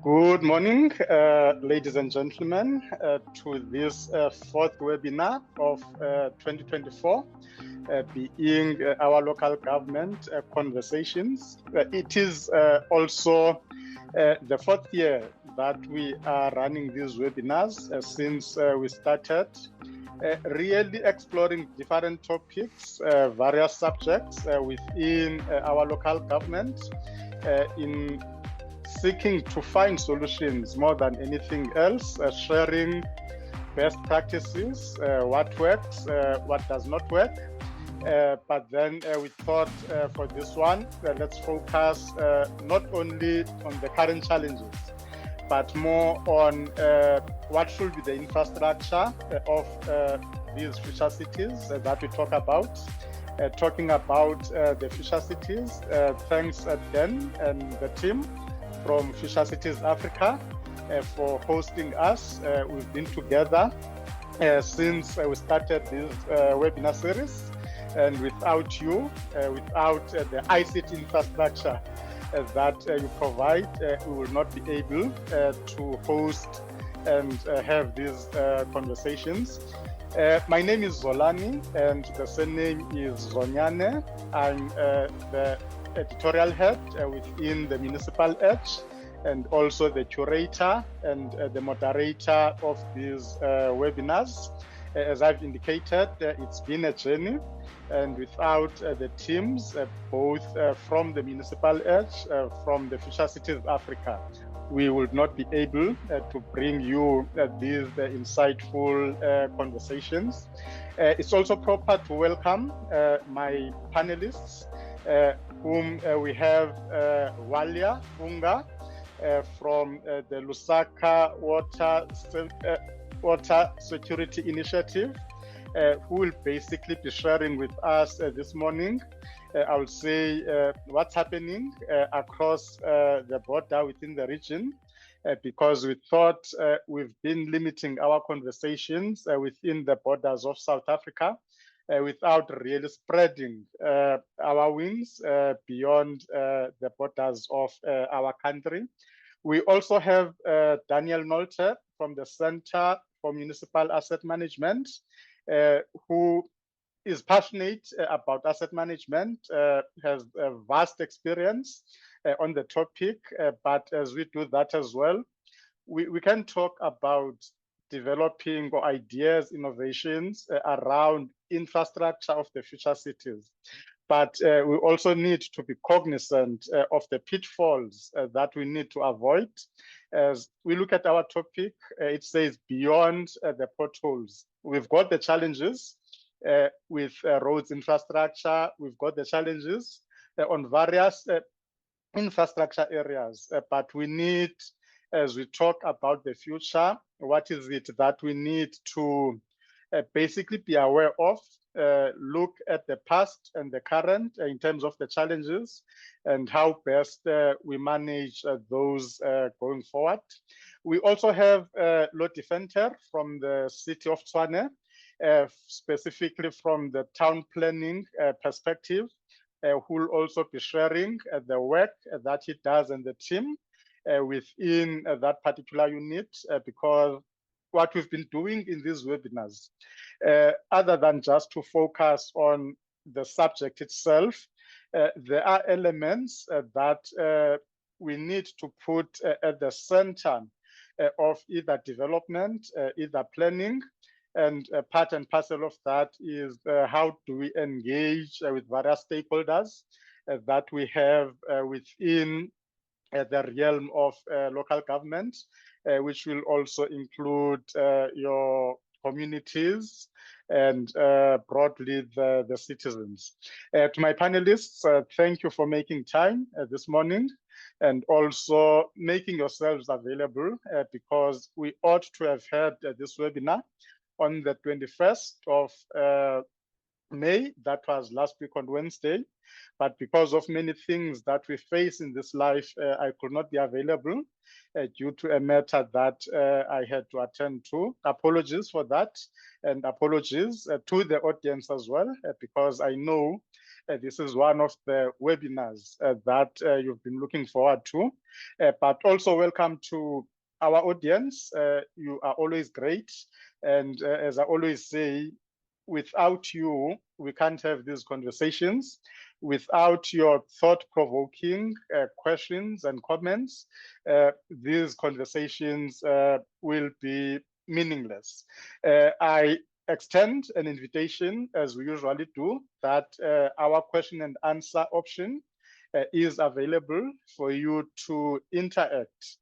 Good morning, ladies and gentlemen, to this fourth webinar of 2024, being our local government conversations. It is also the fourth year that we are running these webinars since we started, really exploring different topics, various subjects within our local government in seeking to find solutions more than anything else, sharing best practices, what works, what does not work. But then we thought for this one, let's focus not only on the current challenges, but more on what should be the infrastructure of these future cities that we talk about. Talking about the future cities, thanks Dan and the team from Future Cities Africa for hosting us. We've been together since we started this webinar series, and without you, without the ICT infrastructure that you provide, we will not be able to host and have these conversations. My name is Zolani, and the surname is Zonyane. I'm the editorial head within the Municipal Edge, and also the curator and the moderator of these webinars. As I've indicated, it's been a journey, and without the teams, both from the Municipal Edge, from the Future Cities Africa, we would not be able to bring you these insightful conversations. It's also proper to welcome my panelists, whom we have Bwalya, Funga, from the Lusaka Water Security Initiative, who will basically be sharing with us this morning, I would say, what's happening across the border within the region, because we thought we've been limiting our conversations within the borders of South Africa, without really spreading our wings beyond the borders of our country. We also have Daniel Nolte from the Center for Municipal Asset Management, who is passionate about asset management, has a vast experience on the topic, but as we do that as well, we can talk about developing ideas, innovations around infrastructure of the future cities. But we also need to be cognizant of the pitfalls that we need to avoid. As we look at our topic, it says beyond the potholes. We've got the challenges with roads infrastructure. We've got the challenges on various infrastructure areas, but we need, as we talk about the future, what is it that we need to basically be aware of, look at the past and the current in terms of the challenges and how best we manage those going forward. We also have Lottie Venter from the city of Tshwane, specifically from the town planning perspective, who will also be sharing the work that he does and the team within that particular unit, because what we've been doing in these webinars, other than just to focus on the subject itself, there are elements that we need to put at the center of either development, either planning, and part and parcel of that is how do we engage with various stakeholders that we have within the realm of local government, which will also include your communities and broadly the citizens. To my panelists, thank you for making time this morning and also making yourselves available, because we ought to have had this webinar on the 21st of May. That was last week on Wednesday, but because of many things that we face in this life, I could not be available due to a matter that I had to attend to. Apologies for that, and apologies to the audience as well, because I know this is one of the webinars that you've been looking forward to, but also welcome to our audience. You are always great. And as I always say, without you, we can't have these conversations. Without your thought-provoking questions and comments, these conversations will be meaningless. I extend an invitation, as we usually do, that our question and answer option is available for you to interact,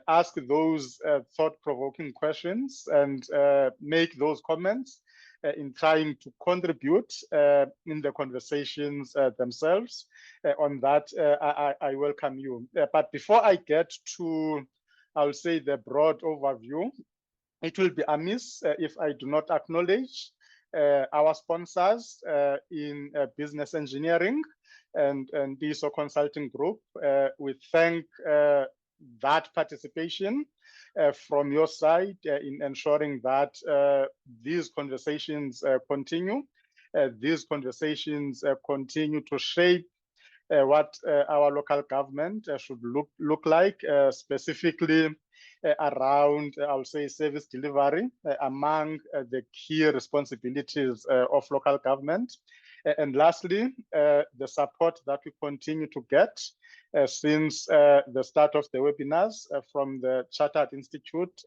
ask those thought-provoking questions, and make those comments in trying to contribute in the conversations themselves. On that, I welcome you. But before I get to, I'll say, the broad overview, it will be amiss if I do not acknowledge our sponsors in business engineering and Ntiyiso Consulting Group. We thank that participation from your side in ensuring that these conversations continue. These conversations continue to shape what our local government should look like, specifically around, I'll say, service delivery among the key responsibilities of local government. And lastly, the support that we continue to get since the start of the webinars from the Chartered Institute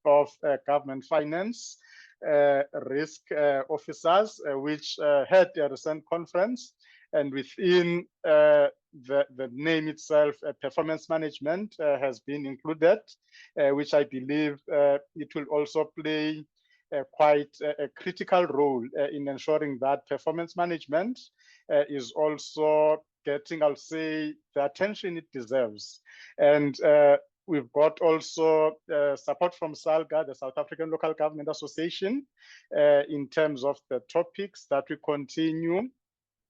of Government Finance risk officers, which had a recent conference. And within the name itself, performance management has been included, which I believe it will also play quite a critical role in ensuring that performance management is also getting, I'll say, the attention it deserves. And we've got also support from SALGA, the South African Local Government Association, in terms of the topics that we continue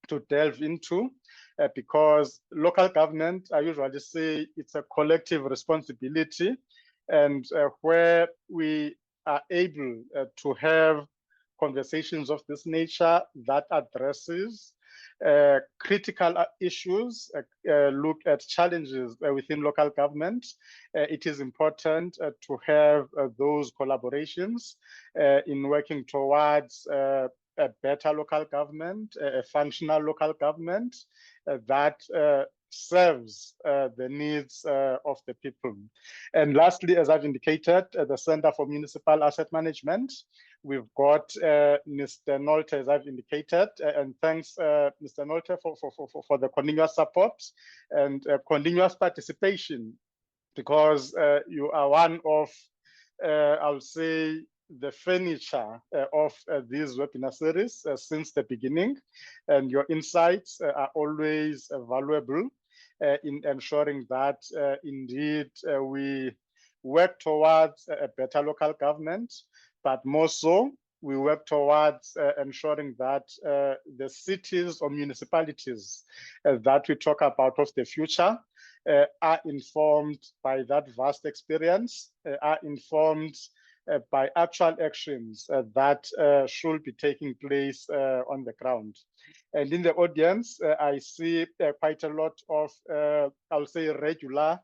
to delve into, because local government, I usually say, it's a collective responsibility, and where we are able to have conversations of this nature that addresses critical issues, look at challenges within local government, it is important to have those collaborations in working towards a better local government, a functional local government that serves the needs of the people. And lastly, as I've indicated, the Center for Municipal Asset Management, we've got Mr. Nolte, as I've indicated, and thanks, Mr. Nolte, for the continuous support and continuous participation, because you are one of, I'll say, the furniture of this webinar series since the beginning, and your insights are always valuable in ensuring that indeed we work towards a better local government, but more so, we work towards ensuring that the cities or municipalities that we talk about of the future are informed by that vast experience, are informed by actual actions that should be taking place on the ground. And in the audience, I see quite a lot of, I'll say, regular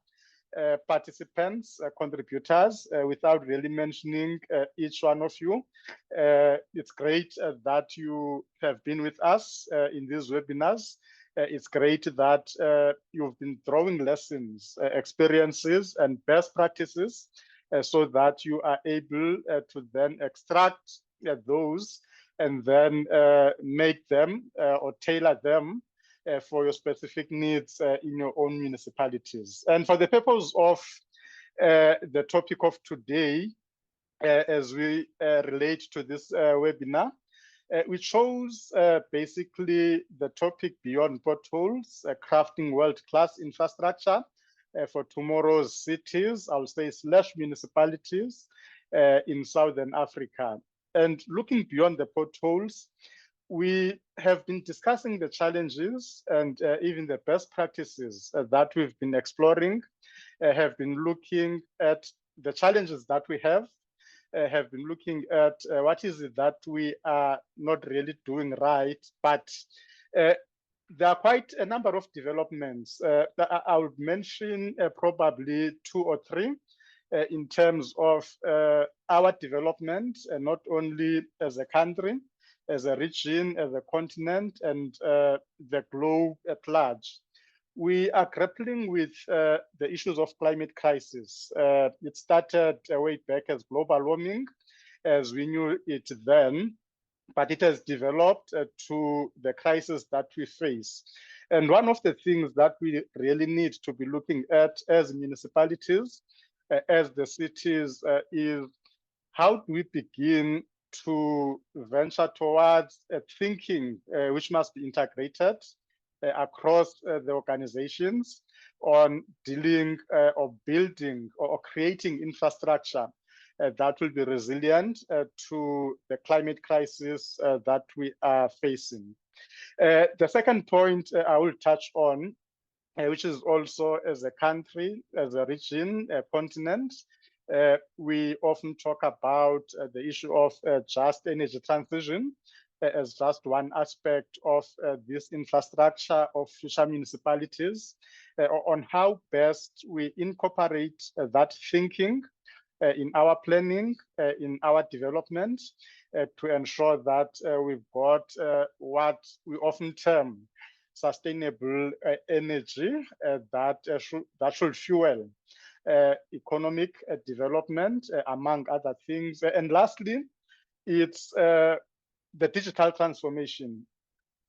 participants, contributors, without really mentioning each one of you. It's great that you have been with us in these webinars. It's great that you've been drawing lessons, experiences, and best practices so that you are able to then extract those and then make them or tailor them for your specific needs in your own municipalities. And for the purpose of the topic of today, as we relate to this webinar, we chose basically the topic Beyond Potholes, crafting world-class infrastructure for tomorrow's cities, I'll say, / municipalities in Southern Africa. And looking beyond the potholes, we have been discussing the challenges and even the best practices that we've been exploring, have been looking at the challenges that we have been looking at what is it that we are not really doing right, but there are quite a number of developments. I would mention probably 2 or 3 in terms of our development, not only as a country, as a region, as a continent, and the globe at large. We are grappling with the issues of climate crisis. It started way back as global warming, as we knew it then, but it has developed to the crisis that we face. And one of the things that we really need to be looking at as municipalities, as the cities, is how do we begin to venture towards thinking which must be integrated across the organizations on dealing or building or creating infrastructure that will be resilient to the climate crisis that we are facing. The second point I will touch on, which is also as a country, as a region, a continent, we often talk about the issue of just energy transition as just one aspect of this infrastructure of future municipalities, on how best we incorporate that thinking in our planning, in our development, to ensure that we've got what we often term sustainable energy that should fuel economic development, among other things. And lastly, it's the digital transformation,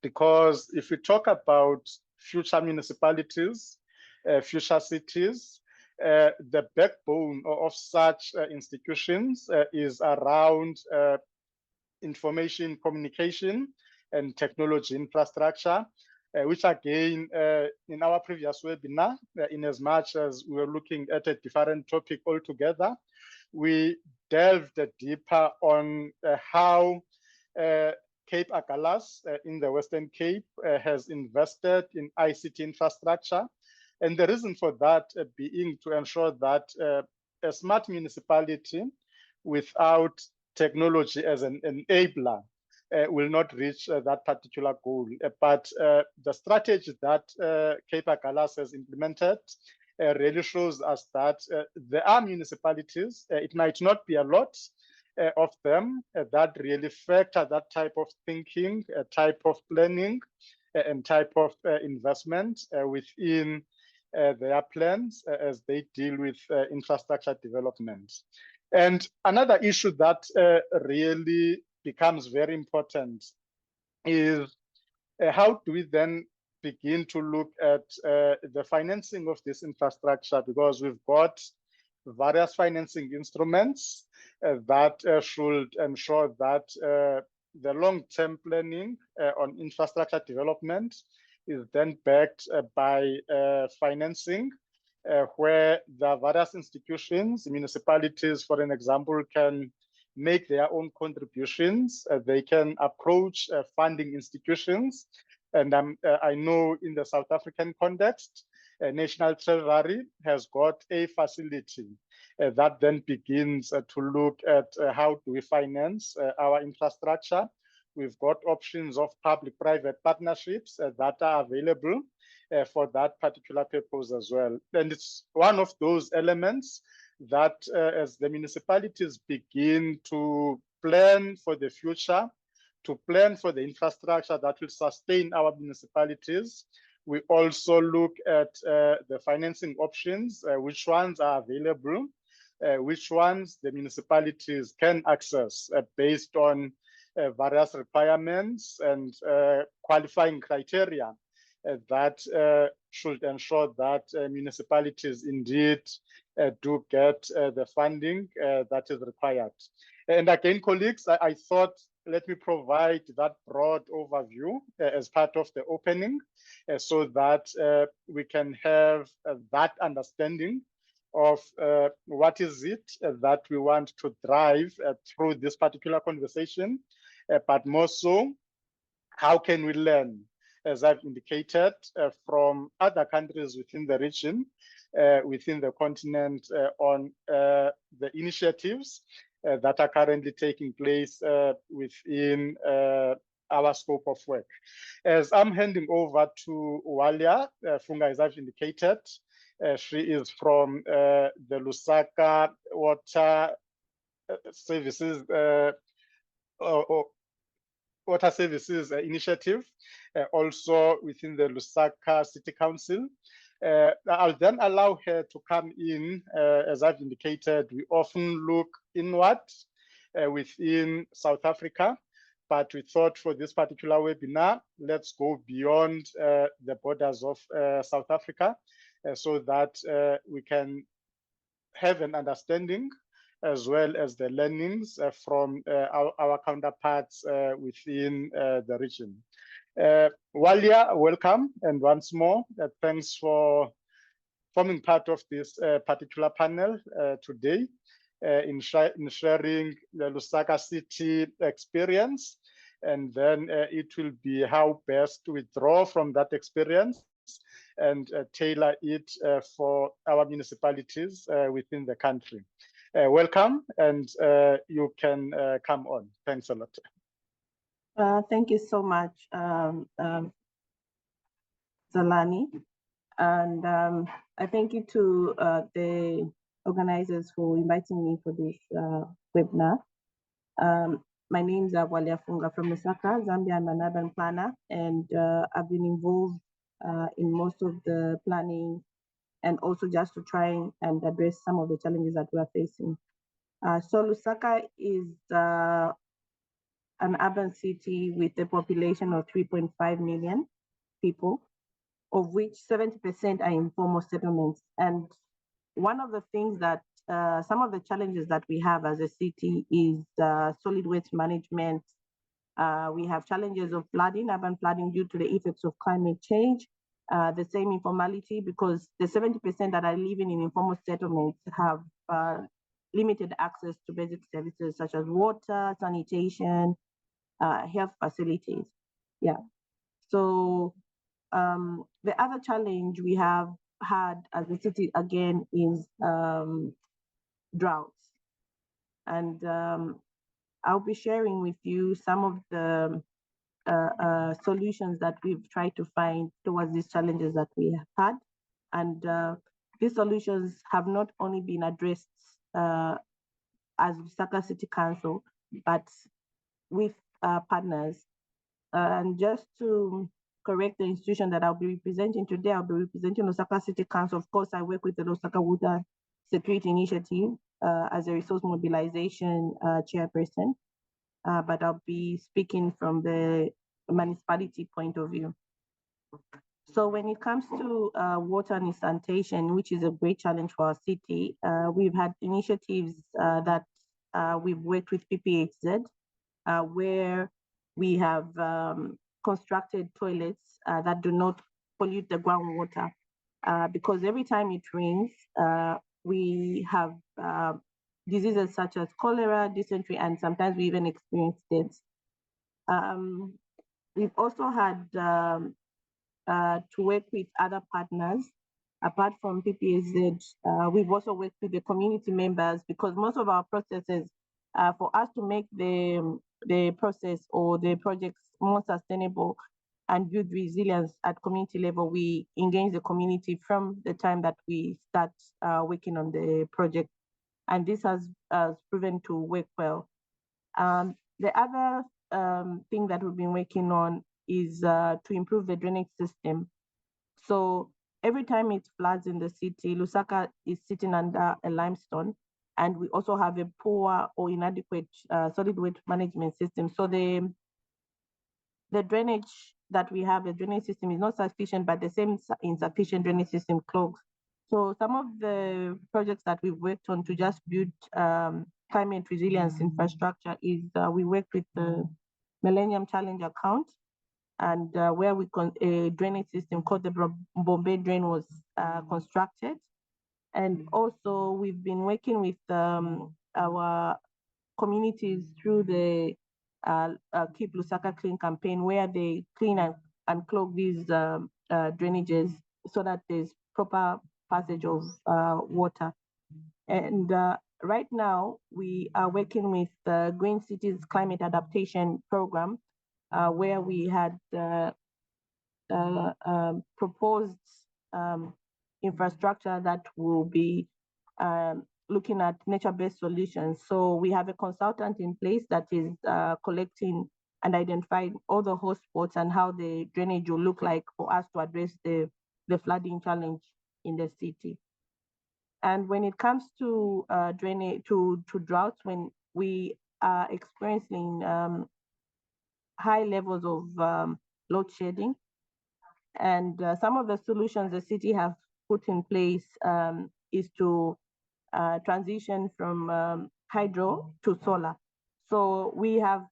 because if we talk about future municipalities, future cities, the backbone of such institutions is around information communication and technology infrastructure, which again, in our previous webinar, in as much as we were looking at a different topic altogether, we delved deeper on how Cape Agulhas in the Western Cape has invested in ICT infrastructure. And the reason for that being to ensure that a smart municipality without technology as an enabler will not reach that particular goal. But the strategy that Cape Agulhas has implemented really shows us that there are municipalities, it might not be a lot of them, that really factor that type of thinking, type of planning, and type of investment within their plans as they deal with infrastructure development. And another issue that really becomes very important is how do we then begin to look at the financing of this infrastructure, because we've got various financing instruments that should ensure that the long-term planning on infrastructure development is then backed by financing, where the various institutions, municipalities, for an example, can make their own contributions. They can approach funding institutions. And I know in the South African context, National Treasury has got a facility that then begins to look at how do we finance our infrastructure. We've got options of public-private partnerships that are available for that particular purpose as well. And it's one of those elements that as the municipalities begin to plan for the future, to plan for the infrastructure that will sustain our municipalities, we also look at the financing options, which ones are available, which ones the municipalities can access based on various requirements and qualifying criteria that should ensure that municipalities indeed do get the funding that is required. And again, colleagues, I thought, let me provide that broad overview as part of the opening so that we can have that understanding of what is it that we want to drive through this particular conversation, but more so, how can we learn, as I've indicated, from other countries within the region, within the continent, on the initiatives that are currently taking place within our scope of work. As I'm handing over to Bwalya, Funga, as I've indicated, she is from the Lusaka Water Services Water Services Initiative, also within the Lusaka City Council. I'll then allow her to come in. As I've indicated, we often look inward within South Africa, but we thought for this particular webinar, let's go beyond the borders of South Africa so that we can have an understanding as well as the learnings from our counterparts within the region. Bwalya, welcome, and once more, thanks for forming part of this particular panel today in sharing the Lusaka City experience, and then it will be how best to withdraw from that experience and tailor it for our municipalities within the country. Welcome, and you can come on. Thanks a lot. Thank you so much, Zalani. And I thank you to the organizers for inviting me for this webinar. My name is Bwalya Funga from Lusaka, Zambia. I'm an urban planner, and I've been involved in most of the planning and also just to try and address some of the challenges that we are facing. So Lusaka is an urban city with a population of 3.5 million people, of which 70% are informal settlements. And one of the things that, some of the challenges that we have as a city is solid waste management. We have challenges of flooding, urban flooding due to the effects of climate change. The same informality, because the 70% that are living in informal settlements have limited access to basic services such as water, sanitation, health facilities. Yeah. So the other challenge we have had as a city again is droughts. And I'll be sharing with you some of the solutions that we've tried to find towards these challenges that we have had. And these solutions have not only been addressed as Lusaka City Council, but with partners. And just to correct the institution that I'll be representing today, I'll be representing Lusaka City Council. Of course, I work with the Lusaka Water Security Initiative as a resource mobilization chairperson, but I'll be speaking from the municipality point of view. So when it comes to water and sanitation, which is a great challenge for our city, we've had initiatives that we've worked with PPHZ, where we have constructed toilets that do not pollute the groundwater, because every time it rains, we have diseases such as cholera, dysentery, and sometimes we even experience deaths. We've also had to work with other partners. Apart from PPHZ, we've also worked with the community members, because most of our processes, for us to make the process or the projects more sustainable and build resilience at community level, we engage the community from the time that we start working on the project. And this has proven to work well. The other thing that we've been working on is to improve the drainage system. So every time it floods in the city, Lusaka is sitting under a limestone, and we also have a poor or inadequate solid waste management system. So the drainage that we have, the drainage system is not sufficient, but the same insufficient drainage system clogs. So some of the projects that we've worked on to just build climate resilience infrastructure is we worked with the Millennium Challenge account, and where a drainage system called the Bombay Drain was constructed. And also we've been working with our communities through the Keep Lusaka Clean campaign, where they clean and clog these drainages so that there's proper passage of water. And right now we are working with the Green Cities Climate Adaptation Program, where we had proposed infrastructure that will be looking at nature-based solutions. So we have a consultant in place that is collecting and identifying all the hotspots and how the drainage will look like for us to address the flooding challenge in the city. And when it comes to drainage, to droughts, when we are experiencing high levels of load shedding, and some of the solutions the city have put in place is to transition from hydro to solar. So we have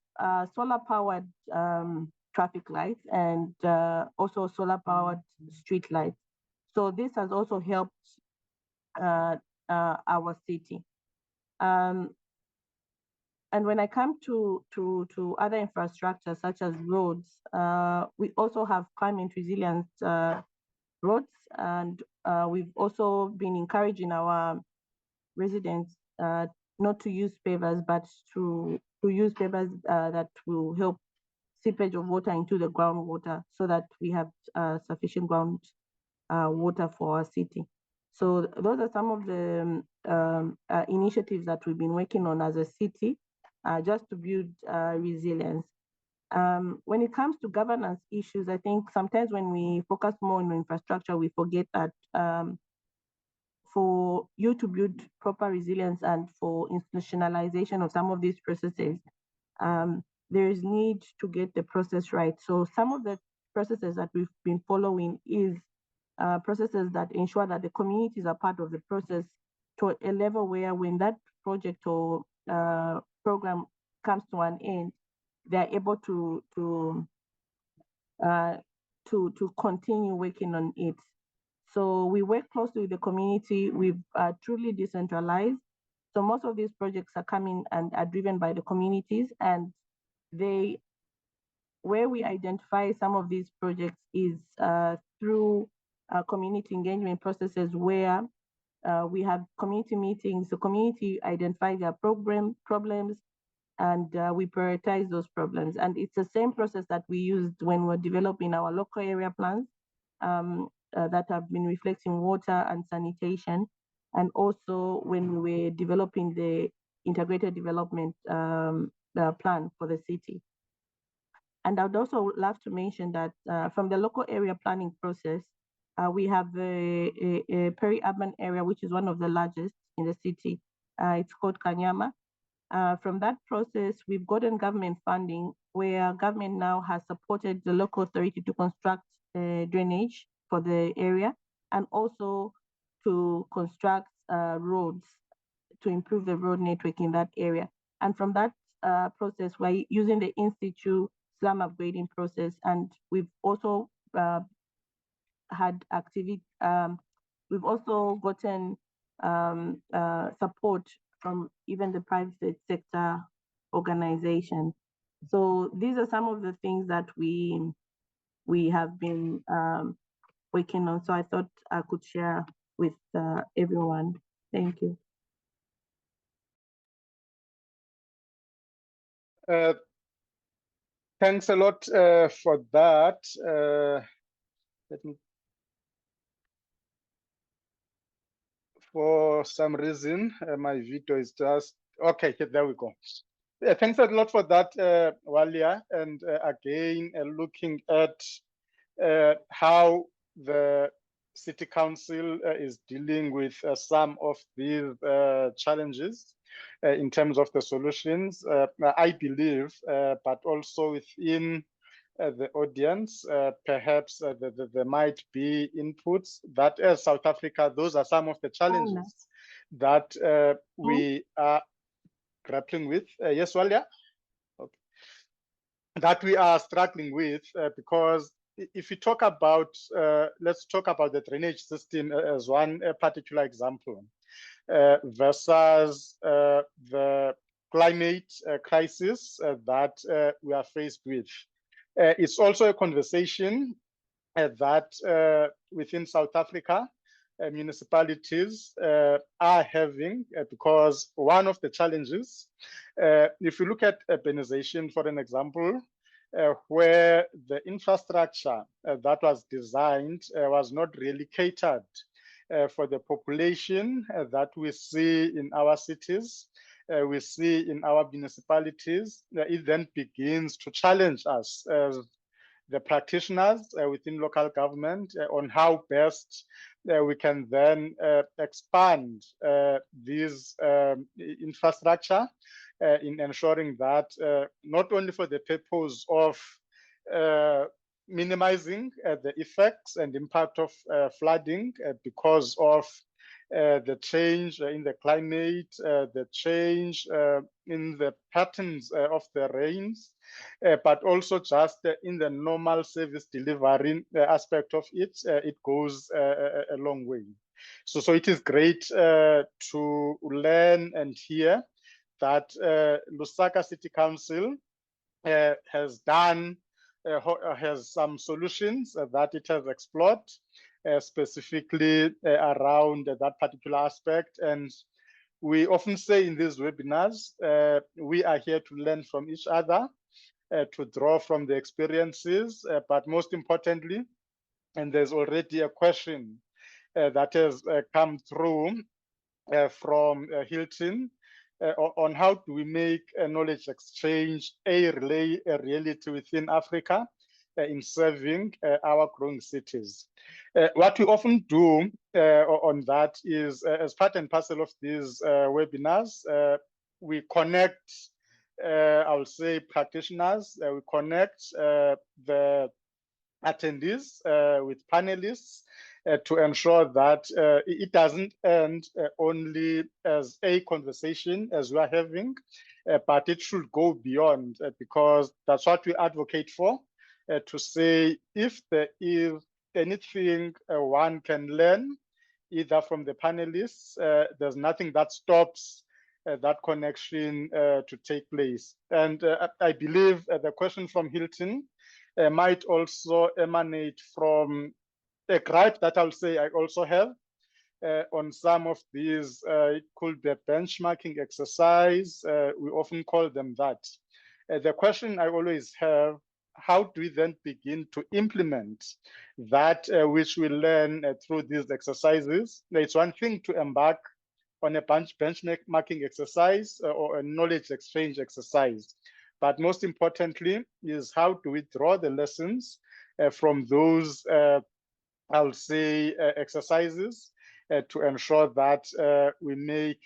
solar-powered traffic lights and also solar-powered street lights. So this has also helped our city. And when I come to other infrastructure such as roads, we also have climate resilient roads, and we've also been encouraging our residents not to use pavers, but to use pavers that will help seepage of water into the groundwater, so that we have sufficient ground water for our city. So those are some of the initiatives that we've been working on as a city, just to build resilience. When it comes to governance issues, I think sometimes when we focus more on infrastructure, we forget that for you to build proper resilience and for institutionalization of some of these processes, there is need to get the process right. So some of the processes that we've been following is processes that ensure that the communities are part of the process to a level where when that project or program comes to an end, they're able to continue working on it. So we work closely with the community. We've truly decentralized. So most of these projects are coming and are driven by the communities, and where we identify some of these projects is through community engagement processes where we have community meetings. The community identify their problems, and we prioritize those problems. And it's the same process that we used when we're developing our local area plans that have been reflecting water and sanitation, and also when we were developing the integrated development plan for the city. And I'd also love to mention that from the local area planning process, we have a peri-urban area, which is one of the largest in the city. It's called Kanyama. From that process, we've gotten government funding where government now has supported the local authority to construct drainage for the area, and also to construct roads to improve the road network in that area. And from that process, we're using the in-situ slum upgrading process, and we've also had activity. We've also gotten support from even the private sector organizations. So these are some of the things that we have been working on. So I thought I could share with everyone. Thank you. Thanks a lot for that. Let me. For some reason, my video is just okay. There we go. Thanks a lot for that, Bwalya. And again, looking at how the City Council is dealing with some of these challenges in terms of the solutions, I believe, but also within the audience, perhaps there might be inputs that as South Africa, those are some of the challenges that we are grappling with. Yes, Bwalya? Okay. That we are struggling with because if you talk about, let's talk about the drainage system as one particular example versus the climate crisis that we are faced with. It's also a conversation that within South Africa, municipalities are having because one of the challenges, if you look at urbanization, for an example, where the infrastructure that was designed was not really catered for the population that we see in our cities, we see in our municipalities. It then begins to challenge us as the practitioners within local government on how best we can then expand this infrastructure in ensuring that not only for the purpose of minimizing the effects and impact of flooding because of the change in the climate, the change in the patterns of the rains, but also just in the normal service delivery aspect of it, it goes a long way. So it is great to learn and hear that Lusaka City Council has some solutions that it has explored specifically around that particular aspect. And we often say in these webinars, we are here to learn from each other, to draw from the experiences, but most importantly, and there's already a question that has come through from Hilton on how do we make a knowledge exchange a reality within Africa in serving our growing cities. What we often do on that is, as part and parcel of these webinars, we connect, I would say, practitioners, we connect the attendees with panelists to ensure that it doesn't end only as a conversation as we are having, but it should go beyond because that's what we advocate for, to say if there is anything one can learn either from the panelists, there's nothing that stops that connection to take place. And I believe the question from Hilton might also emanate from a gripe that I'll say I also have on some of these. It could be a benchmarking exercise. We often call them that. The question I always have, how do we then begin to implement that which we learn through these exercises? Now, it's one thing to embark on a benchmarking exercise or a knowledge exchange exercise. But most importantly is how do we draw the lessons from those, I'll say, exercises to ensure that we make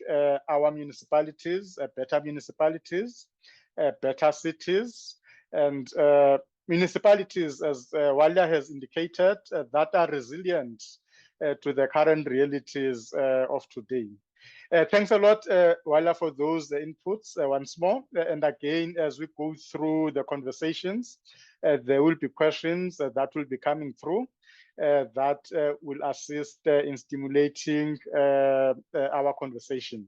our municipalities better municipalities, better cities, and municipalities, as Bwalya has indicated, that are resilient to the current realities of today. Thanks a lot, Bwalya, for those inputs once more. And again, as we go through the conversations, there will be questions that will be coming through that will assist in stimulating our conversation.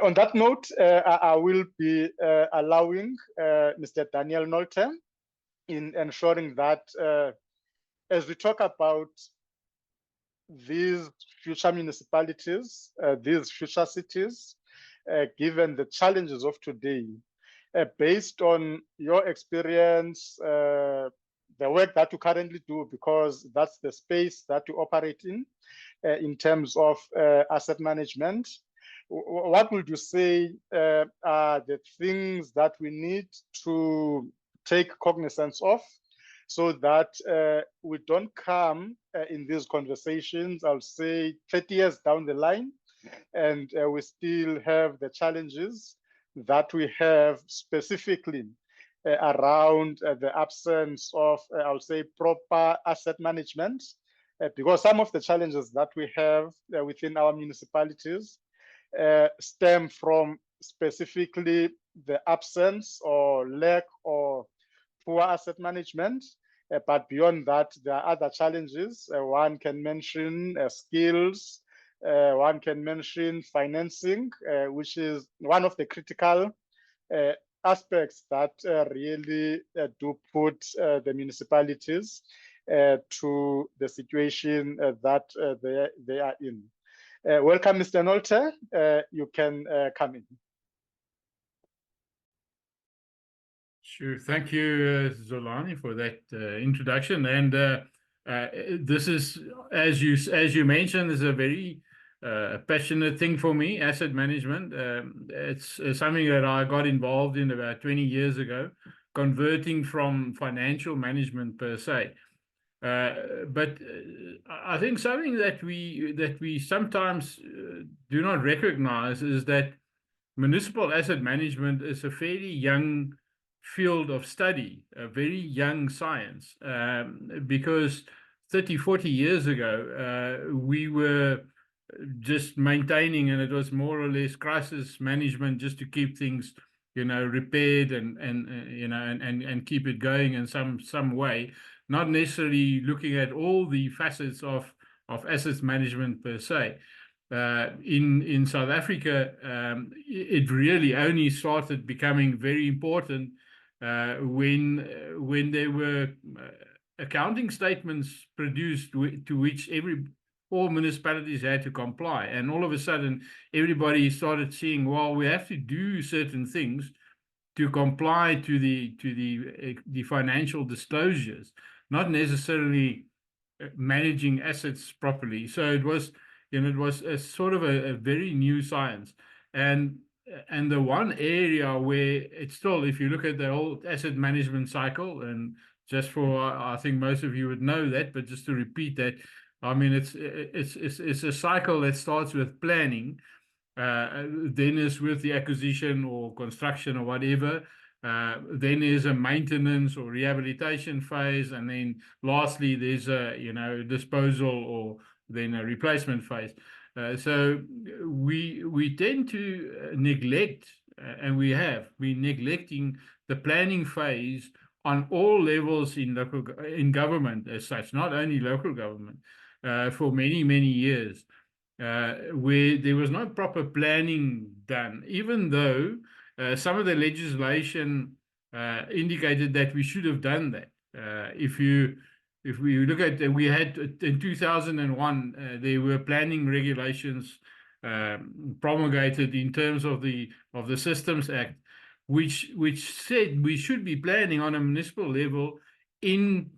On that note, I will be allowing Mr. Daniel Nolte in ensuring that as we talk about these future municipalities, these future cities, given the challenges of today, based on your experience, the work that you currently do, because that's the space that you operate in terms of asset management, what would you say are the things that we need to take cognizance of so that we don't come in these conversations, I'll say 30 years down the line, and we still have the challenges that we have specifically around the absence of, I'll say, proper asset management, because some of the challenges that we have within our municipalities stem from specifically the absence or lack or poor asset management. But beyond that, there are other challenges. One can mention skills. One can mention financing, which is one of the critical aspects that really do put the municipalities to the situation that they are in. Welcome, Mr. Nolte. You can come in. Sure. Thank you, Zolani, for that introduction. And this is, as you mentioned, is a very passionate thing for me, asset management. It's something that I got involved in about 20 years ago, converting from financial management per se. But I think something that we sometimes do not recognize is that municipal asset management is a fairly young field of study, a very young science, because 30, 40 years ago, we were just maintaining, and it was more or less crisis management just to keep things, repaired and keep it going in some way, not necessarily looking at all the facets of assets management per se. In South Africa, it really only started becoming very important when there were accounting statements produced to which all municipalities had to comply, and all of a sudden everybody started seeing, well, we have to do certain things to comply to the financial disclosures, not necessarily managing assets properly. So it was a sort of a very new science, and the one area where it's still, if you look at the whole asset management cycle, and just for, I think most of you would know that, but just to repeat that, I mean, it's a cycle that starts with planning, then is with the acquisition or construction or whatever. Then there's a maintenance or rehabilitation phase, and then lastly there's a disposal or then a replacement phase. So we tend to neglect, and we have been neglecting the planning phase on all levels in government as such, not only local government, for many years, where there was no proper planning done, even though some of the legislation indicated that we should have done that. If we look at, we had in 2001, there were planning regulations promulgated in terms of the Systems Act, which said we should be planning on a municipal level in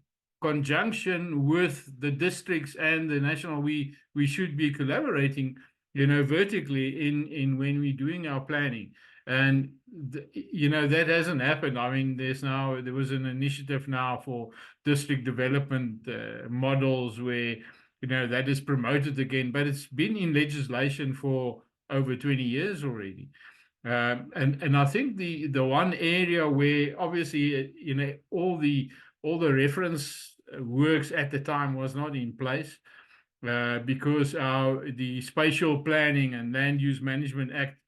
conjunction with the districts and the national. We should be collaborating, vertically in when we're doing our planning. And that hasn't happened. I mean, there was an initiative now for district development models where that is promoted again, but it's been in legislation for over 20 years already. And I think the one area where obviously all the reference works at the time was not in place, because the Spatial Planning and Land Use Management Act,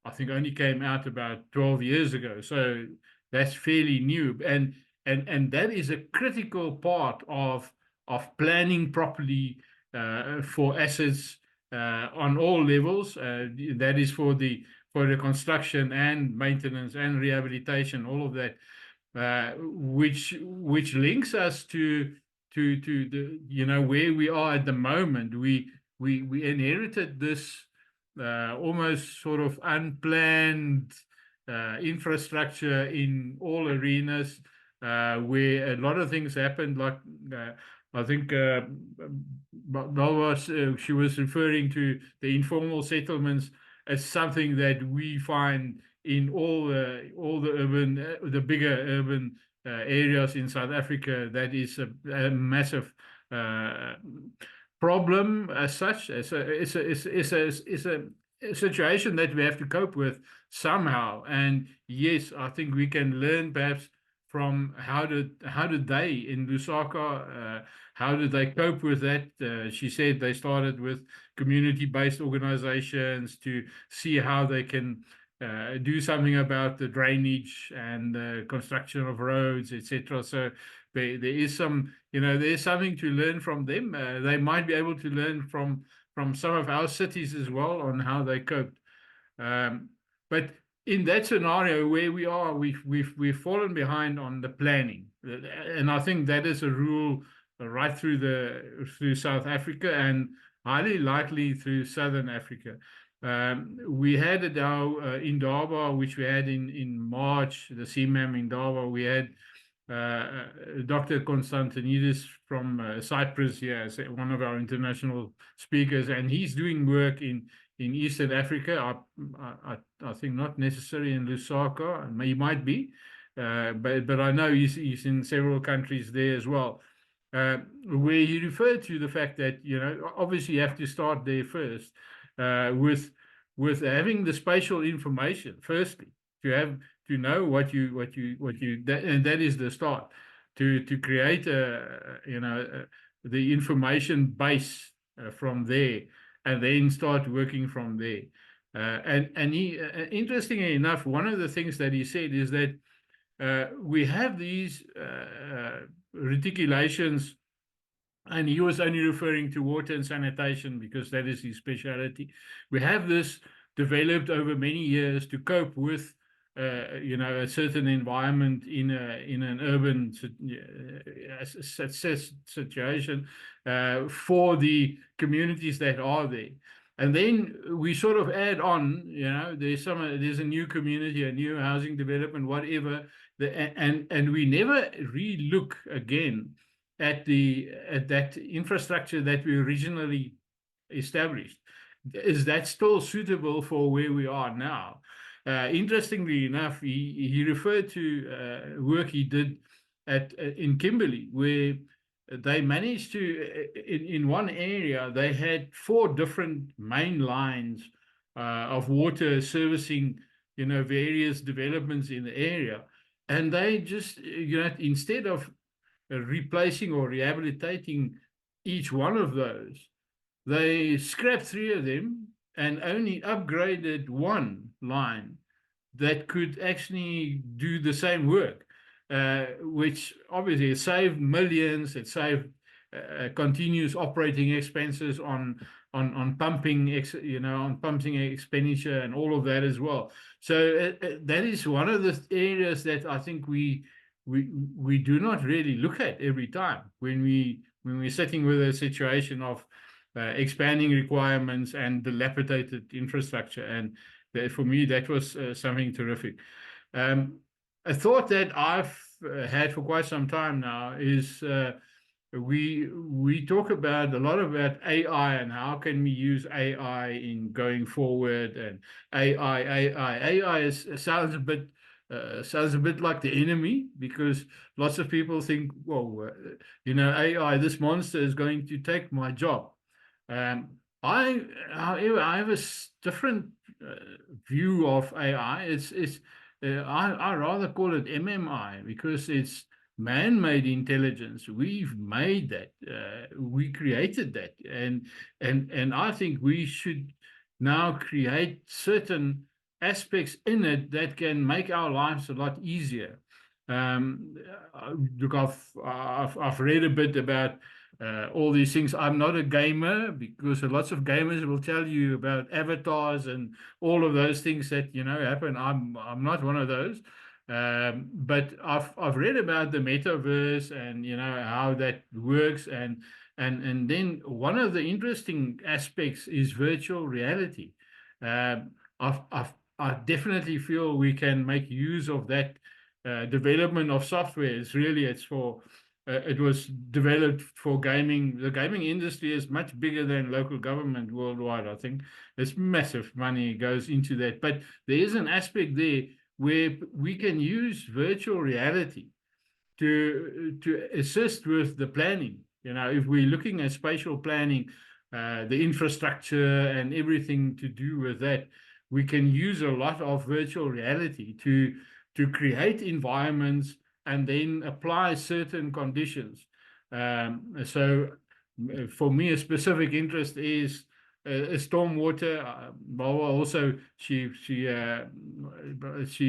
I think, only came out about 12 years ago. So that's fairly new, and that is a critical part of planning properly for assets on all levels. That is for the construction and maintenance and rehabilitation, all of that, which links us to the where we are at the moment. We inherited this almost sort of unplanned infrastructure in all arenas, where a lot of things happened, like I think Bwalya, she was referring to the informal settlements as something that we find in all the urban, the bigger urban areas in South Africa. That is a massive problem as such. It's a situation that we have to cope with somehow. And yes, I think we can learn perhaps from how did they in Lusaka, how did they cope with that? She said they started with community-based organizations to see how they can do something about the drainage and the construction of roads, etc. So there is some, there's something to learn from them. They might be able to learn from some of our cities as well on how they coped. But in that scenario where we are, we've fallen behind on the planning, and I think that is a rule right through South Africa, and highly likely through Southern Africa. We had at our Indaba, which we had in March, the CMAM Indaba. We had Dr. Ntiyiso from Cyprus here as one of our international speakers, and he's doing work in Eastern Africa. I think not necessarily in Lusaka. He might be, but I know he's in several countries there as well. Where he referred to the fact that, you know, obviously you have to start there first with having the spatial information firstly, to know what you and that is the start to create the information base from there, and then start working from there. And he interestingly enough, one of the things that he said is that we have these reticulations, and he was only referring to water and sanitation because that is his specialty. We have this developed over many years to cope with a certain environment in an urban situation for the communities that are there. And then we sort of add on, there's a new community, a new housing development, whatever, and we never re-look again at that infrastructure that we originally established. Is that still suitable for where we are now? Interestingly enough, he referred to work he did in Kimberley, where they managed to, in one area, they had 4 different main lines of water servicing, various developments in the area. And they just, instead of replacing or rehabilitating each one of those, they scrapped 3 of them and only upgraded 1 line that could actually do the same work, which obviously saved millions. It saved continuous operating expenses on pumping, on pumping expenditure and all of that as well. So that is one of the areas that I think we do not really look at every time when we're sitting with a situation of expanding requirements and dilapidated infrastructure. And for me, that was something terrific. A thought that I've had for quite some time now is we talk a lot about AI and how can we use AI in going forward, and AI sounds a bit like the enemy, because lots of people think, well, AI, this monster is going to take my job. However, I have a different view of AI. I rather call it MMI, because it's man-made intelligence. We've made that. We created that, and I think we should now create certain aspects in it that can make our lives a lot easier. Look, I've read a bit about all these things. I'm not a gamer, because lots of gamers will tell you about avatars and all of those things that happen. I'm not one of those, but I've read about the metaverse and how that works, and then one of the interesting aspects is virtual reality. I definitely feel we can make use of that development of software. It was developed for gaming. The gaming industry is much bigger than local government worldwide. I think there's massive money goes into that. But there is an aspect there where we can use virtual reality to assist with the planning. If we're looking at spatial planning, the infrastructure and everything to do with that, we can use a lot of virtual reality to create environments and then apply certain conditions. So for me, a specific interest is stormwater. Bwalya also, she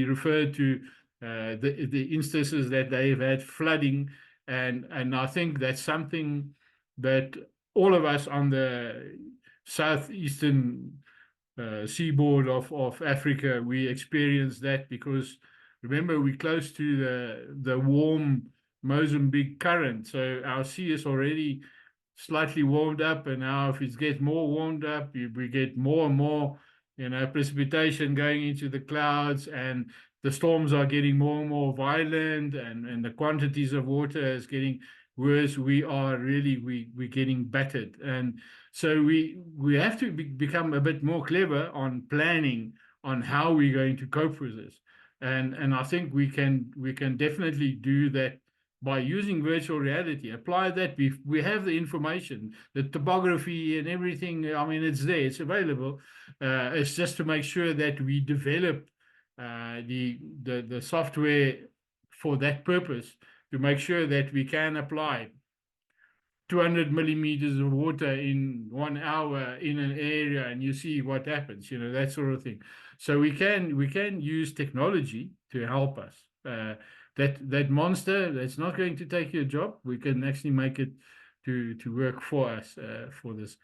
referred to the instances that they've had flooding, and I think that's something that all of us on the southeastern seaboard of Africa, we experience that, because remember, we're close to the warm Mozambique current, so our sea is already slightly warmed up, and now if it gets more warmed up, we get more and more precipitation going into the clouds, and the storms are getting more and more violent, and the quantities of water is getting worse. We're getting battered. And so we have to become a bit more clever on planning on how we're going to cope with this. And I think we can definitely do that by using virtual reality. Apply that. We have the information, the topography and everything. I mean, it's there, it's available. It's just to make sure that we develop the software for that purpose, to make sure that we can apply 200 millimeters of water in 1 hour in an area, and you see what happens, that sort of thing. So we can use technology to help us. That monster that's not going to take your job, we can actually make it to work for us for this.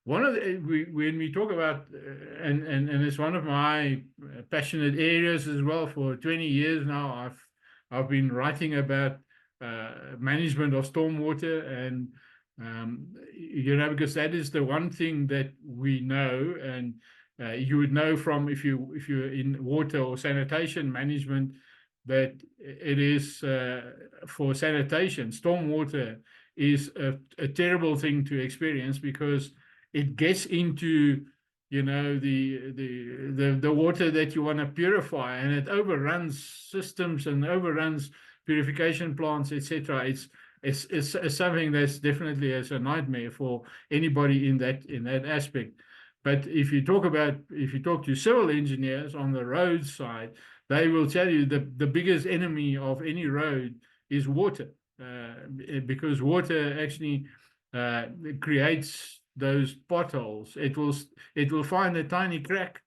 One of when we talk about and it's one of my passionate areas as well. For 20 years now, I've been writing about management of stormwater, and because that is the one thing that we know, and you would know from if you're in water or sanitation management, that it is for sanitation, stormwater is a terrible thing to experience, because it gets into the water that you want to purify, and it overruns systems and overruns purification plants, etc. It's something that's definitely as a nightmare for anybody in that aspect. But if you talk to civil engineers on the road side, they will tell you the biggest enemy of any road is water, because water actually creates those potholes. It will find a tiny crack,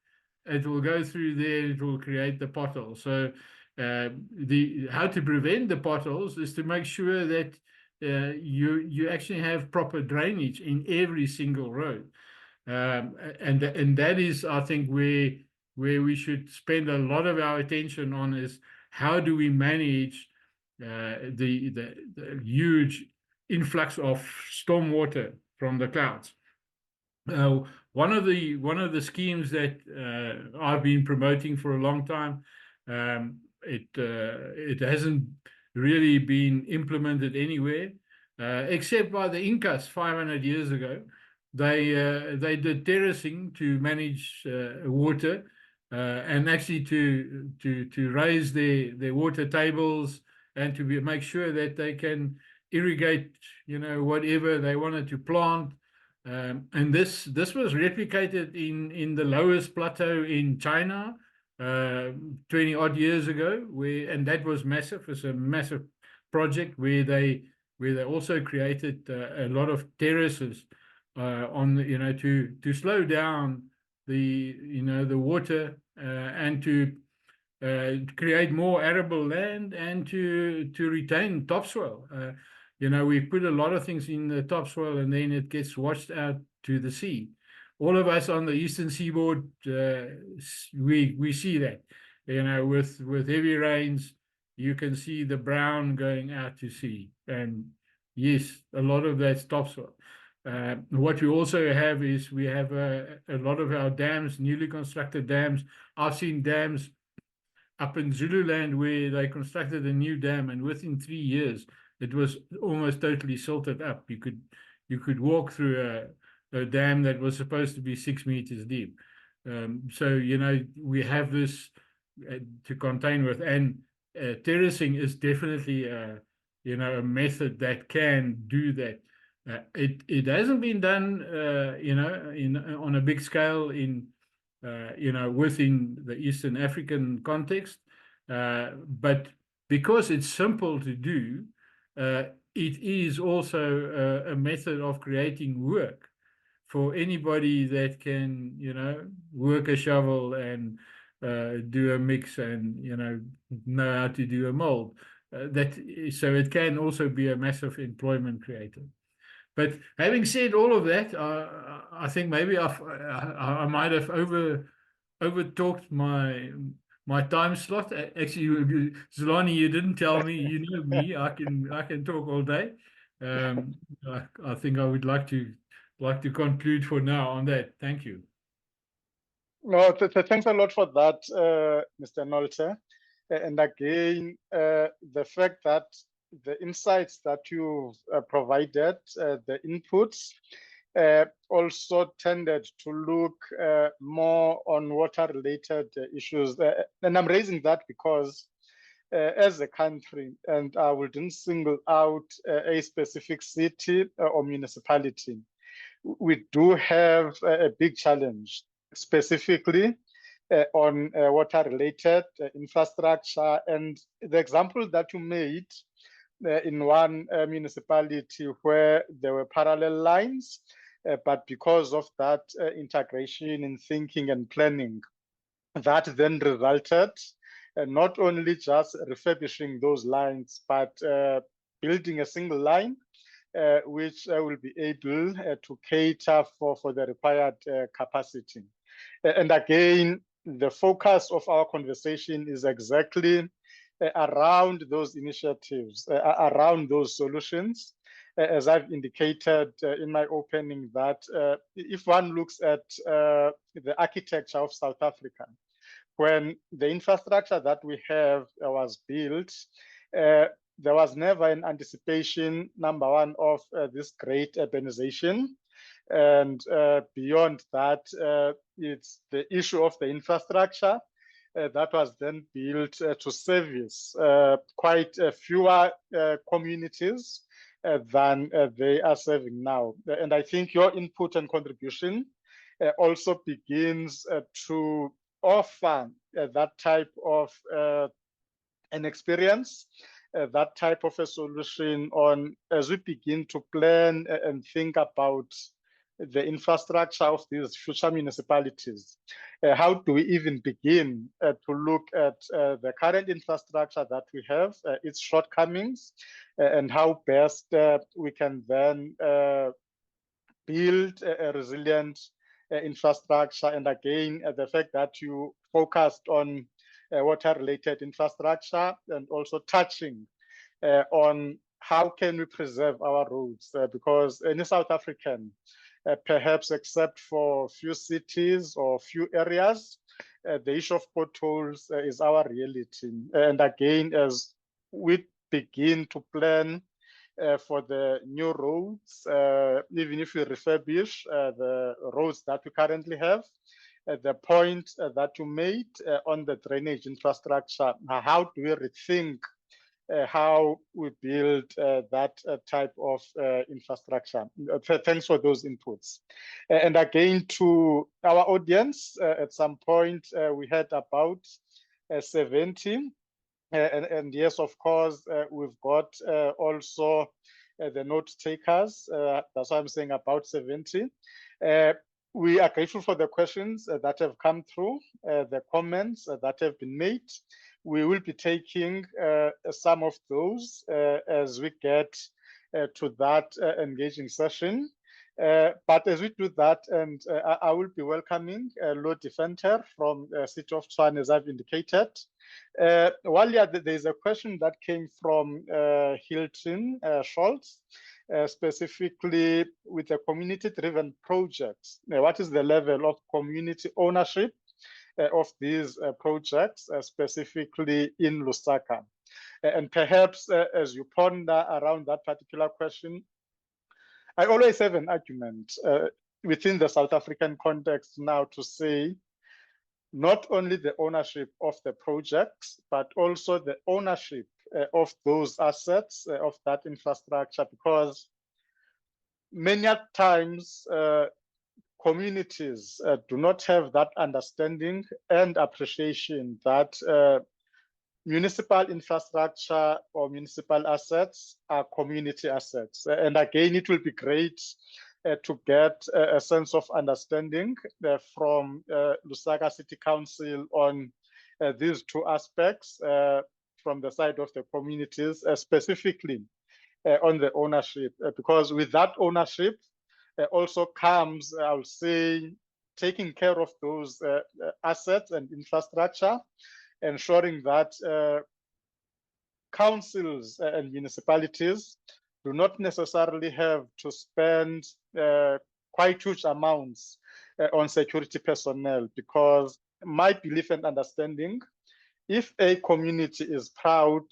it will go through there, it will create the pothole. So how to prevent the potholes is to make sure that you actually have proper drainage in every single road, and that is, I think, where we should spend a lot of our attention on, is how do we manage the huge influx of stormwater from the clouds. One of the schemes that I've been promoting for a long time, it hasn't really been implemented anywhere, except by the Incas 500 years ago. They did terracing to manage water, and actually to raise their water tables, and to make sure that they can irrigate whatever they wanted to plant. And this was replicated in the lowest plateau in China 20 odd years ago, and that was massive. It's a massive project where they also created a lot of terraces to slow down the water, and to create more arable land, and to retain topsoil. We put a lot of things in the topsoil, and then it gets washed out to the sea. All of us on the eastern seaboard, we see that. With heavy rains, you can see the brown going out to sea. And yes, a lot of that's topsoil. What we also have is we have a lot of our dams, newly constructed dams. I've seen dams up in Zululand where they constructed a new dam, and within 3 years, it was almost totally silted up. You could walk through a dam that was supposed to be 6 meters deep. So we have this to contain with, and terracing is definitely a method that can do that. It hasn't been done on a big scale in within the Eastern African context, but because it's simple to do, it is also a method of creating work for anybody that can, work a shovel and do a mix, and know how to do a mold. So it can also be a massive employment creator. But having said all of that, I think maybe I might have over-talked my time slot. Actually, Zolani, you didn't tell me. You know me. I can talk all day. I think I would like to conclude for now on that. Thank you. No, thanks a lot for that, Mr. Nolte. And again, the fact that the insights that you've provided, the inputs, also tended to look more on water-related issues. And I'm raising that because as a country, and I wouldn't single out a specific city or municipality, we do have a big challenge, specifically on water-related infrastructure. And the example that you made in one municipality where there were parallel lines, but because of that integration in thinking and planning, that then resulted not only just refurbishing those lines, but building a single line which will be able to cater for the required capacity. And again, the focus of our conversation is exactly around those initiatives, around those solutions. As I've indicated in my opening, that if one looks at the architecture of South Africa, when the infrastructure that we have was built, there was never an anticipation, number one, of this great urbanization. And beyond that, it's the issue of the infrastructure that was then built to service quite fewer communities than they are serving now. And I think your input and contribution also begins to offer that type of an experience, that type of a solution on as we begin to plan and think about the infrastructure of these future municipalities. How do we even begin to look at the current infrastructure that we have, its shortcomings, and how best we can then build a resilient infrastructure. And again, the fact that you focused on water-related infrastructure and also touching on how can we preserve our roads, because any South African, perhaps except for few cities or few areas, the issue of potholes is our reality. And again, as we begin to plan for the new roads, even if we refurbish the roads that we currently have, the point that you made on the drainage infrastructure, how do we rethink how we build that type of infrastructure? Thanks for those inputs. And again, to our audience, at some point we had about 70. And yes, of course, we've got also the note takers. That's why I'm saying about 70. We are grateful for the questions that have come through, the comments that have been made. We will be taking some of those as we get to that engaging session. But as we do that, and I will be welcoming Lord Defender from City of Tshwane, as I've indicated. Bwalya, there's a question that came from Hilton Schultz, specifically with the community-driven projects. What is the level of community ownership of these projects, specifically in Lusaka? And perhaps as you ponder around that particular question, I always have an argument within the South African context now to say not only the ownership of the projects, but also the ownership of those assets, of that infrastructure, because many times communities do not have that understanding and appreciation that municipal infrastructure or municipal assets are community assets. And again, it will be great to get a sense of understanding from Lusaka City Council on these two aspects from the side of the communities, specifically on the ownership, because with that ownership also comes, I'll say, taking care of those assets and infrastructure, ensuring that councils and municipalities do not necessarily have to spend quite huge amounts on security personnel, because my belief and understanding, if a community is proud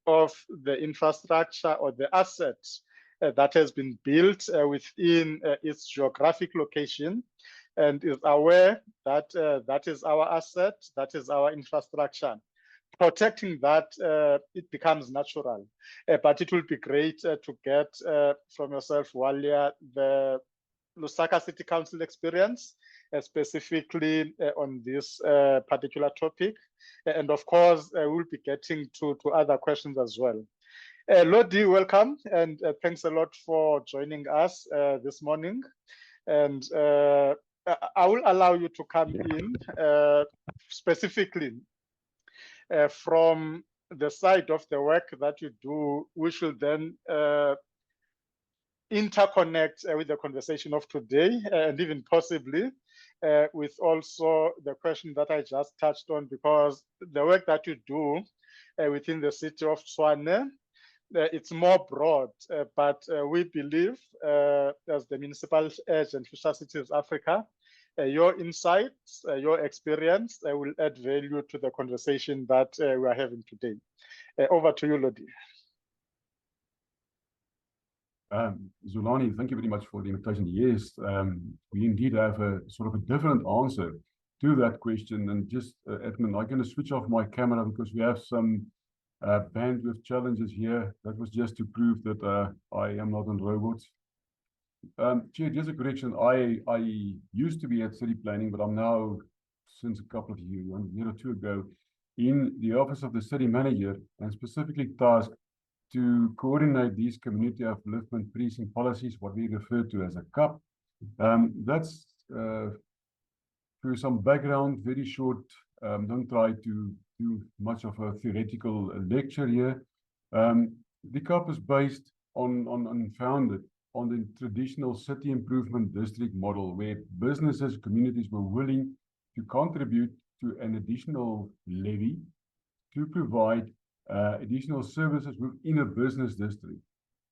of the infrastructure or the assets that has been built within its geographic location, and is aware that that is our asset, that is our infrastructure, protecting that, it becomes natural. But it will be great to get from yourself, Bwalya, the Lusaka City Council experience, specifically on this particular topic. And of course, we'll be getting to other questions as well. Lodi, welcome, and thanks a lot for joining us this morning. And I will allow you to come in specifically from the side of the work that you do, which will then interconnect with the conversation of today, and even possibly with also the question that I just touched on, because the work that you do within the city of Tshwane, it's more broad, but we believe as the Municipal Edge and Future Cities Africa, your insights, your experience will add value to the conversation that we are having today. Over to you, Lodi. Zulani, thank you very much for the invitation. Yes, we indeed have a sort of a different answer to that question. And just, Edmund, I'm going to switch off my camera because we have some bandwidth challenges here. That was just to prove that I am not on robots. Chair, just a correction. I used to be at city planning, but I'm now, since a couple of years, a year or two ago, in the office of the city manager, and specifically tasked to coordinate these community upliftment precinct policies, what we refer to as a CUP. That's through some background, very short. Don't try to do much of a theoretical lecture here. The CUP is based on founded on the traditional city improvement district model, where businesses, communities were willing to contribute to an additional levy to provide additional services within a business district.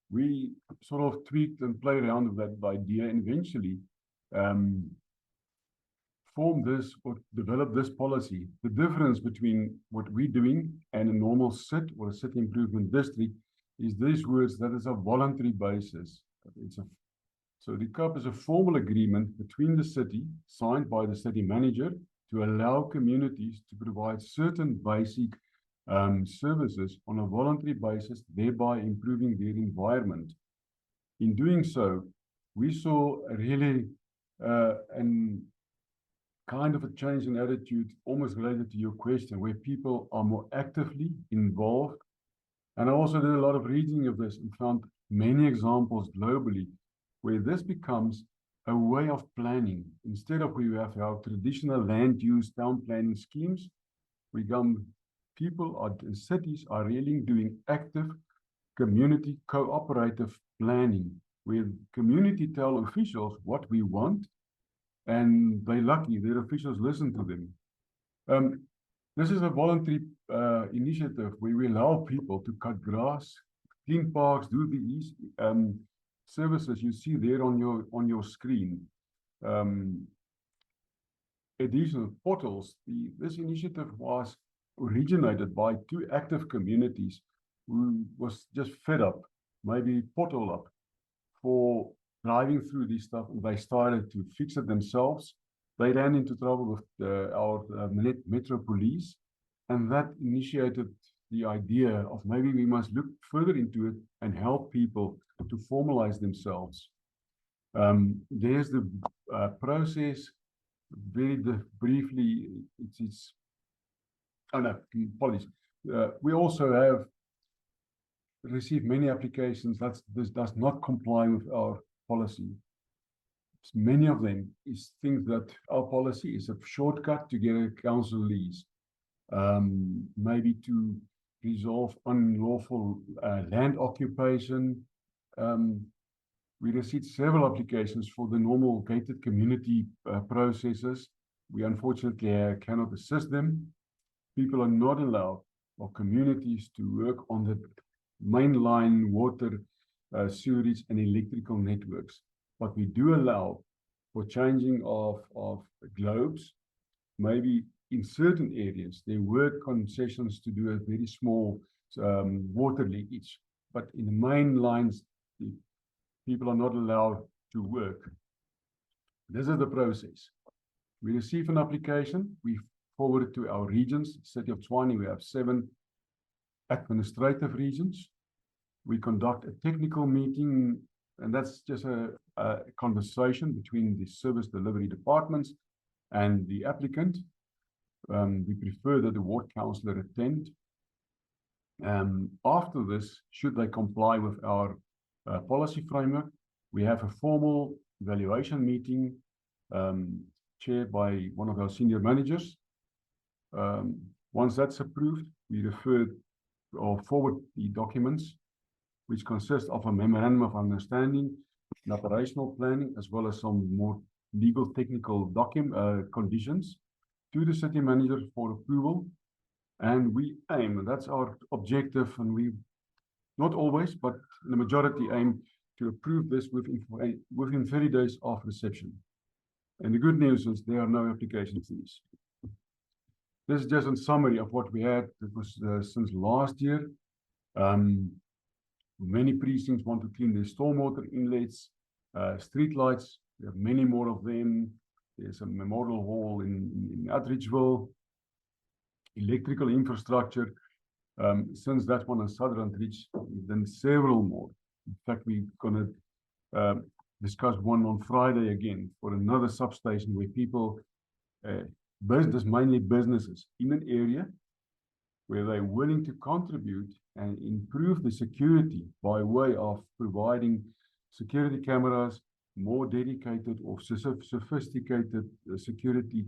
We sort of tweaked and played around with that idea, and eventually formed this or developed this policy. The difference between what we're doing and a normal CIT or a city improvement district is these words that is a voluntary basis. So the CUP is a formal agreement between the city, signed by the city manager, to allow communities to provide certain basic services on a voluntary basis, thereby improving their environment. In doing so, we saw a really kind of a change in attitude, almost related to your question, where people are more actively involved. And I also did a lot of reading of this and found many examples globally where this becomes a way of planning. Instead of we have our traditional land use town planning schemes, people in cities are really doing active community cooperative planning, where community tell officials what we want, and they're lucky their officials listen to them. This is a voluntary initiative where we allow people to cut grass, clean parks, do these services you see there on your screen. Additional potholes. This initiative was originated by two active communities who was just fed up, maybe pothole up, for driving through this stuff, and they started to fix it themselves. They ran into trouble with our Metro Police, and that initiated the idea of maybe we must look further into it and help people to formalize themselves. There's the process. Very briefly, it's oh no, apologies. We also have received many applications that this does not comply with our policy. Many of them is things that our policy is a shortcut to get a council lease, maybe to resolve unlawful land occupation. We received several applications for the normal gated community processes. We unfortunately cannot assist them. People are not allowed, or communities, to work on the mainline water, sewage and electrical networks. But we do allow for changing of globes. Maybe in certain areas, there were concessions to do a very small water leakage. But in the main lines, people are not allowed to work. This is the process. We receive an application, we forward it to our regions. City of Tshwane, we have 7 administrative regions. We conduct a technical meeting, and that's just a conversation between the service delivery departments and the applicant. We prefer that the ward councillor attend. After this, should they comply with our policy framework, we have a formal evaluation meeting chaired by one of our senior managers. Once that's approved, we refer or forward the documents, which consist of a memorandum of understanding, an operational planning, as well as some more legal technical conditions to the city manager for approval. And we aim, and that's our objective, and we not always, but in the majority aim to approve this within 30 days of reception. And the good news is there are no application fees. This is just a summary of what we had. It was since last year. Many precincts want to clean their stormwater inlets, street lights. We have many more of them. There's a memorial hall in Outreachville, electrical infrastructure. Since that one in Southern Outreach, then several more. In fact, we're going to discuss one on Friday again for another substation where people, mainly businesses in an area where they're willing to contribute and improve the security by way of providing security cameras, more dedicated or sophisticated security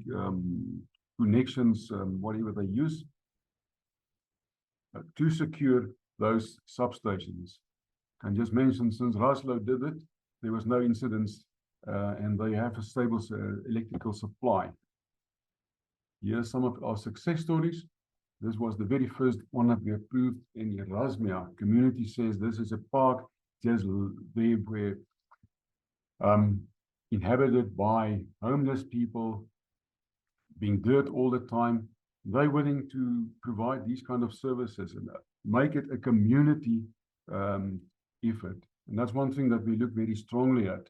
connections, whatever they use, to secure those substations. And just mention, since Raslo did it, there was no incidents, and they have a stable electrical supply. Here are some of our success stories. This was the very first one that we approved in Erasmia. Community says this is a park just there where inhabited by homeless people, being dirt all the time. They're willing to provide these kind of services and make it a community effort. And that's one thing that we look very strongly at.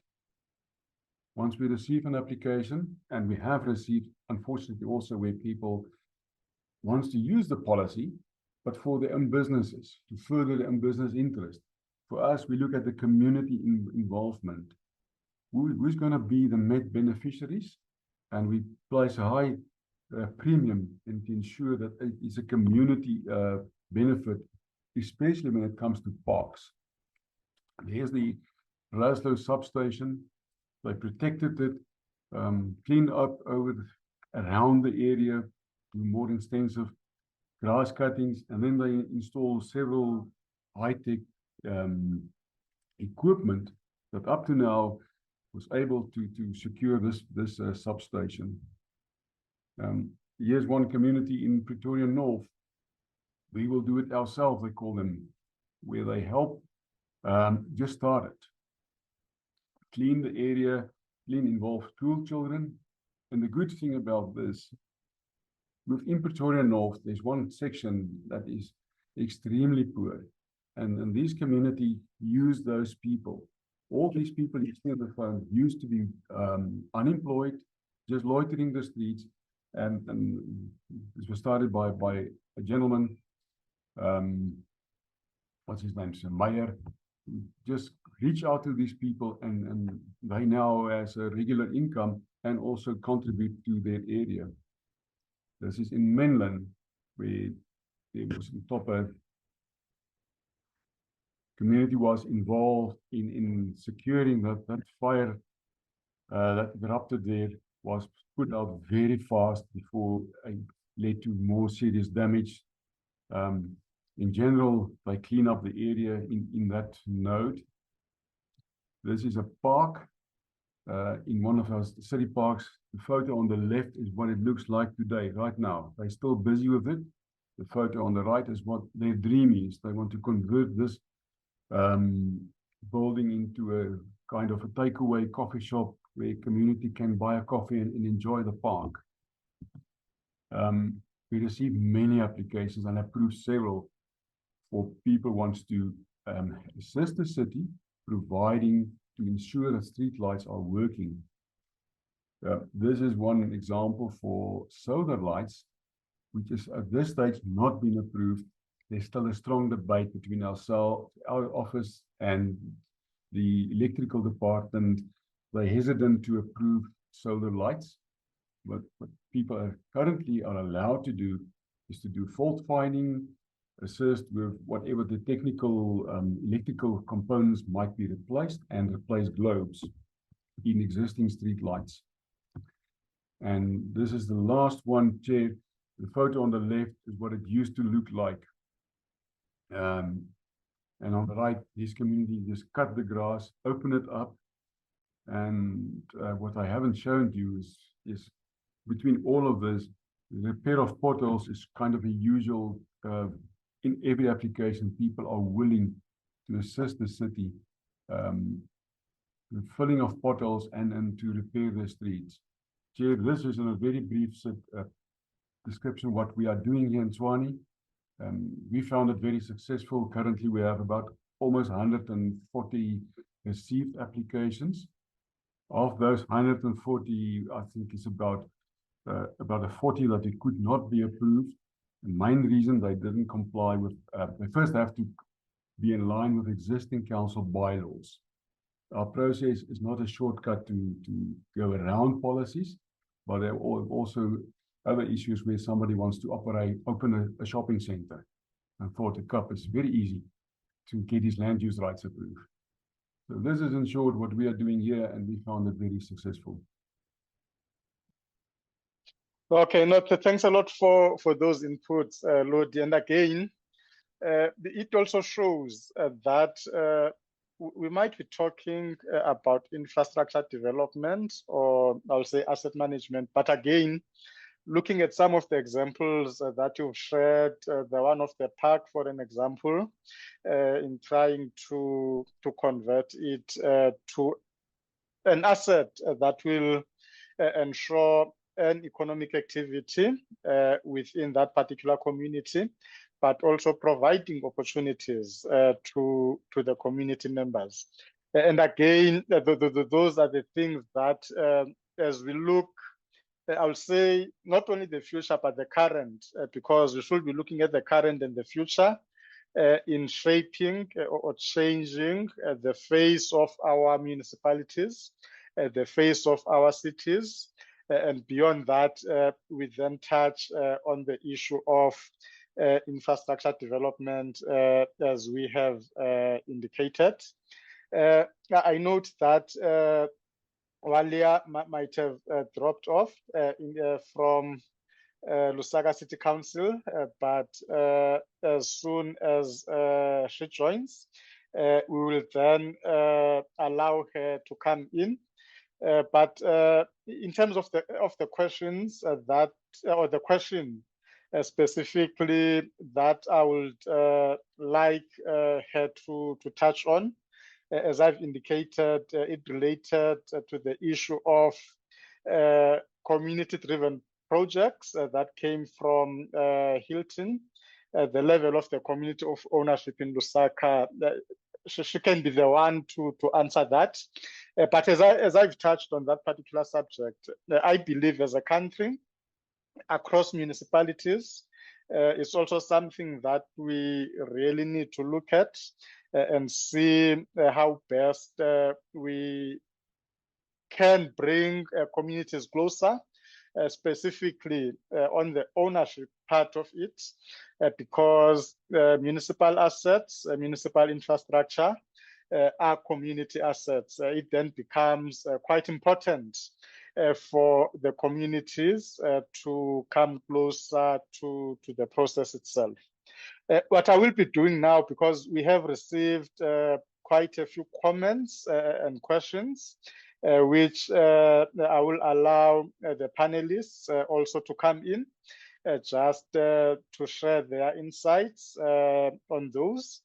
Once we receive an application, and we have received, unfortunately, also where people wants to use the policy, but for their own businesses, to further their own business interest. For us, we look at the community involvement. Who's going to be the net beneficiaries? And we place a high premium in to ensure that it is a community benefit, especially when it comes to parks. Here's the Raslo substation. They protected it, cleaned up around the area, do more extensive grass cuttings, and then they installed several high-tech equipment that up to now was able to secure this substation. Here's one community in Pretoria North. We will do it ourselves, they call them, where they help just start it. Clean the area, involve school children. And the good thing about this, within Pretoria North, there's one section that is extremely poor. And these community use those people. All these people you see on the phone used to be unemployed, just loitering the streets. And this was started by a gentleman, what's his name, Meyer, just reach out to these people, and they now has a regular income and also contribute to their area. This is in Menlyn, where there was a community was involved in securing that fire that erupted there was put out very fast before it led to more serious damage. In general, they clean up the area in that node. This is a park in one of our city parks. The photo on the left is what it looks like today, right now. They're still busy with it. The photo on the right is what their dream is. They want to convert this building into kind of a takeaway coffee shop where community can buy a coffee and enjoy the park. We received many applications and approved several for people who wants to assist the city, providing to ensure that street lights are working. This is one example for solar lights, which is at this stage not been approved. There's still a strong debate between ourselves, our office, and the electrical department. They're hesitant to approve solar lights. But what people are currently allowed to do is to do fault finding, assist with whatever the technical electrical components might be replaced, and replace globes in existing street lights. And this is the last one, Chair. The photo on the left is what it used to look like. And on the right, this community just cut the grass, open it up. And what I haven't shown you is between all of this, the repair of potholes is kind of a usual, in every application, people are willing to assist the city, the filling of potholes and to repair the streets. Chair, this is in a very brief description what we are doing here in Tshwane. We found it very successful. Currently, we have about almost 140 received applications. Of those 140, I think it's about a 40 that it could not be approved. The main reason they didn't comply with, they first have to be in line with existing council bylaws. Our process is not a shortcut to go around policies, but there are also other issues where somebody wants to open a shopping center. And for the CUP, it's very easy to get his land use rights approved. So this is in short what we are doing here, and we found it very successful. Okay, no, thanks a lot for those inputs, Lodi. And again, it also shows that we might be talking about infrastructure development, or I'll say asset management. But again, looking at some of the examples that you've shared, the one of the park, for an example, in trying to convert it to an asset that will ensure an economic activity within that particular community, but also providing opportunities to the community members. And again, those are the things that as we look, I'll say not only the future, but the current, because we should be looking at the current and the future in shaping or changing the face of our municipalities, the face of our cities. And beyond that, we then touch on the issue of infrastructure development, as we have indicated. I note that Bwalya might have dropped off from Lusaka City Council, but as soon as she joins, we will then allow her to come in. But in terms of the questions or the question specifically that I would like her to touch on, as I've indicated, it related to the issue of community-driven projects that came from Hilton, the level of the community of ownership in Lusaka. She can be the one to answer that. But as I've touched on that particular subject, I believe as a country, across municipalities, it's also something that we really need to look at and see how best we can bring communities closer, specifically on the ownership part of it, because municipal assets, municipal infrastructure are community assets. It then becomes quite important for the communities to come closer to the process itself. What I will be doing now, because we have received quite a few comments and questions, which I will allow the panelists also to come in just to share their insights on those.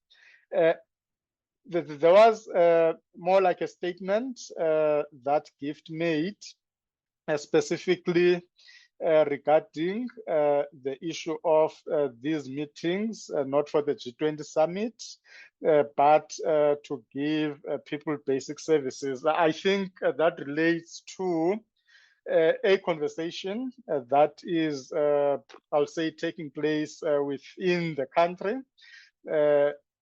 there was more like a statement that Gift made specifically regarding the issue of these meetings, not for the G20 summit, but to give people basic services. I think that relates to a conversation that is, I'll say, taking place within the country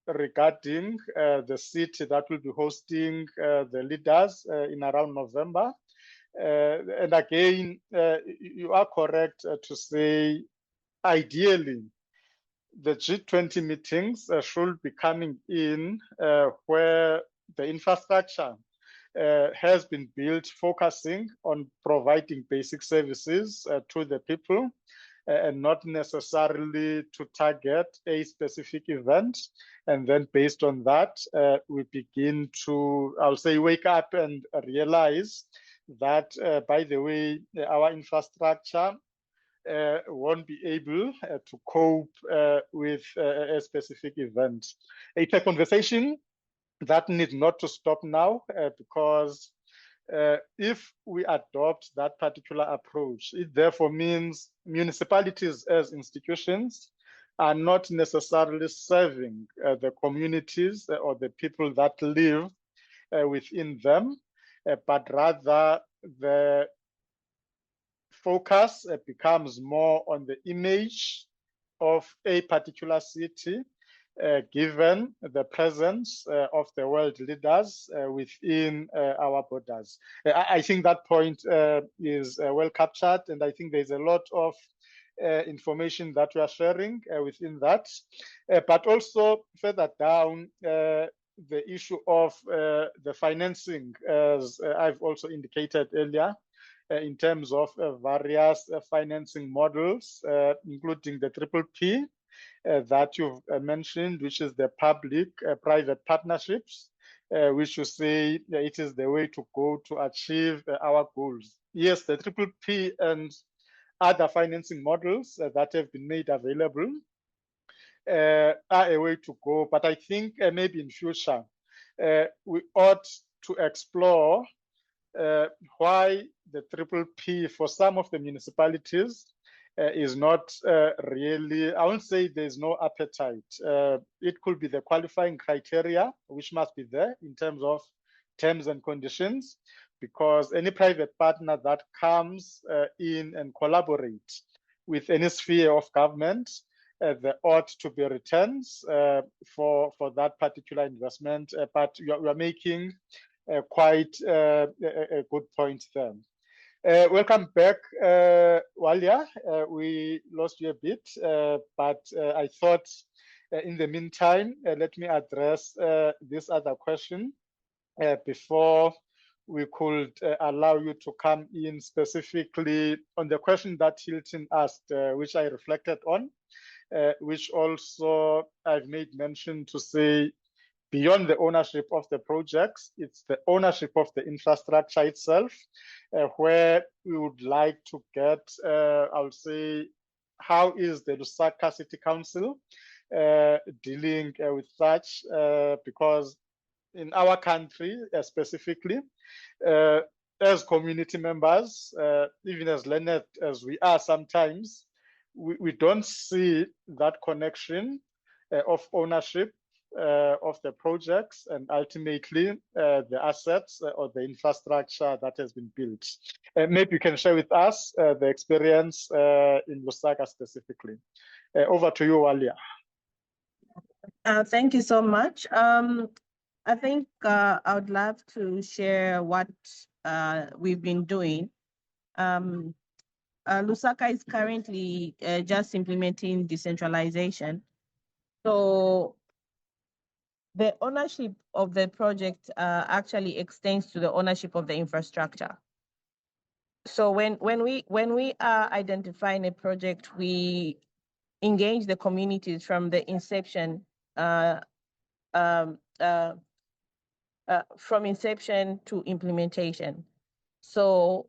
regarding the city that will be hosting the leaders in around November. And again, you are correct to say, ideally, the G20 meetings should be coming in where the infrastructure has been built, focusing on providing basic services to the people, and not necessarily to target a specific event. And then based on that, we begin to, I'll say, wake up and realize that, by the way, our infrastructure won't be able to cope with a specific event. It's a conversation that needs not to stop now, because if we adopt that particular approach, it therefore means municipalities as institutions are not necessarily serving the communities or the people that live within them, but rather the focus becomes more on the image of a particular city, given the presence of the world leaders within our borders. I think that point is well captured, and I think there's a lot of information that we are sharing within that. But also further down, the issue of the financing, as I've also indicated earlier, in terms of various financing models, including the triple P that you've mentioned, which is the public-private partnerships, which you say it is the way to go to achieve our goals. Yes, the triple P and other financing models that have been made available are a way to go, but I think maybe in future we ought to explore why the triple P for some of the municipalities is not really, I won't say there's no appetite. It could be the qualifying criteria, which must be there in terms of terms and conditions, because any private partner that comes in and collaborates with any sphere of government, there ought to be returns for that particular investment. But you are making quite a good point there. Welcome back, Bwalya. We lost you a bit, but I thought in the meantime, let me address this other question before we could allow you to come in specifically on the question that Hilton asked, which I reflected on, which also I've made mention to say, beyond the ownership of the projects, it's the ownership of the infrastructure itself, where we would like to get, I'll say, how is the Lusaka City Council dealing with such, because in our country specifically, as community members, even as learned as we are sometimes, we don't see that connection of ownership of the projects and ultimately the assets or the infrastructure that has been built. Maybe you can share with us the experience in Lusaka specifically. Over to you, Bwalya. Thank you so much. I think I would love to share what we've been doing. Lusaka is currently just implementing decentralization. So the ownership of the project actually extends to the ownership of the infrastructure. So when we are identifying a project, we engage the communities from the inception, from inception to implementation. So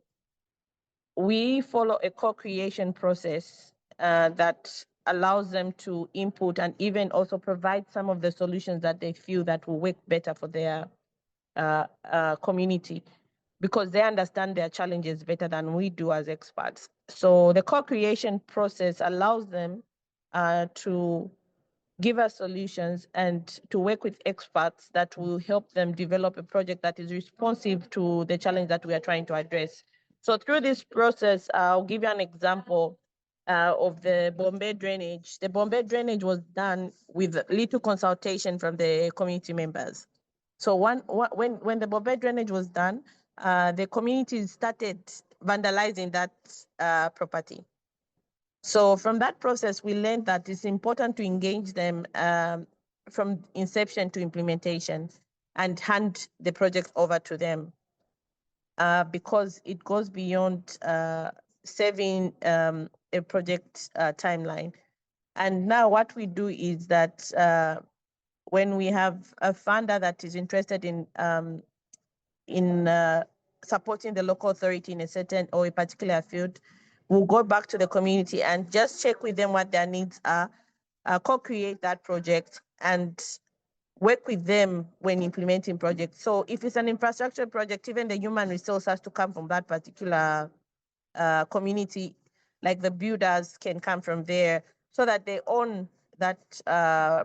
we follow a co-creation process that allows them to input and even also provide some of the solutions that they feel that will work better for their community, because they understand their challenges better than we do as experts. So the co-creation process allows them to give us solutions and to work with experts that will help them develop a project that is responsive to the challenge that we are trying to address. So through this process, I'll give you an example of the Bombay drainage. The Bombay drainage was done with little consultation from the community members. So when the Bombay drainage was done, the community started vandalizing that property. So from that process, we learned that it's important to engage them from inception to implementation and hand the project over to them because it goes beyond saving a project timeline. And now what we do is that when we have a funder that is interested in supporting the local authority in a certain or a particular field, we'll go back to the community and just check with them what their needs are, co-create that project and work with them when implementing projects. So if it's an infrastructure project, even the human resource has to come from that particular community, like the builders can come from there so that they own that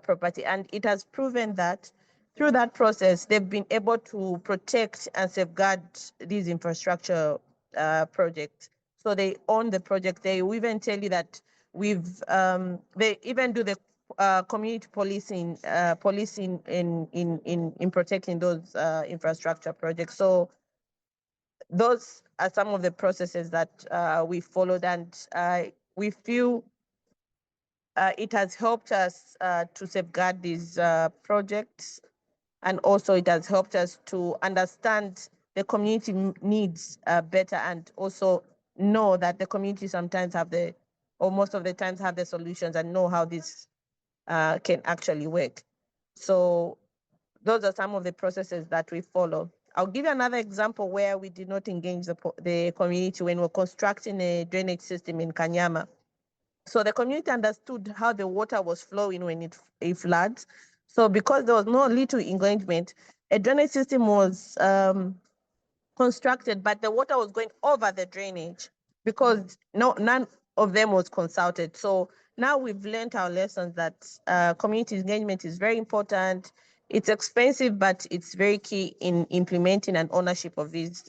property. And it has proven that through that process, they've been able to protect and safeguard these infrastructure projects. So they own the project. They will even tell you that they even do the community policing in protecting those infrastructure projects. So those are some of the processes that we followed, and we feel it has helped us to safeguard these projects, and also it has helped us to understand the community needs better, and also know that the community sometimes have or most of the times have the solutions and know how this can actually work. So those are some of the processes that we follow. I'll give you another example where we did not engage the community when we're constructing a drainage system in Kanyama. So the community understood how the water was flowing when it floods. So because there was no little engagement, a drainage system was constructed, but the water was going over the drainage because none of them was consulted. So now we've learned our lessons that community engagement is very important. It's expensive, but it's very key in implementing and ownership of these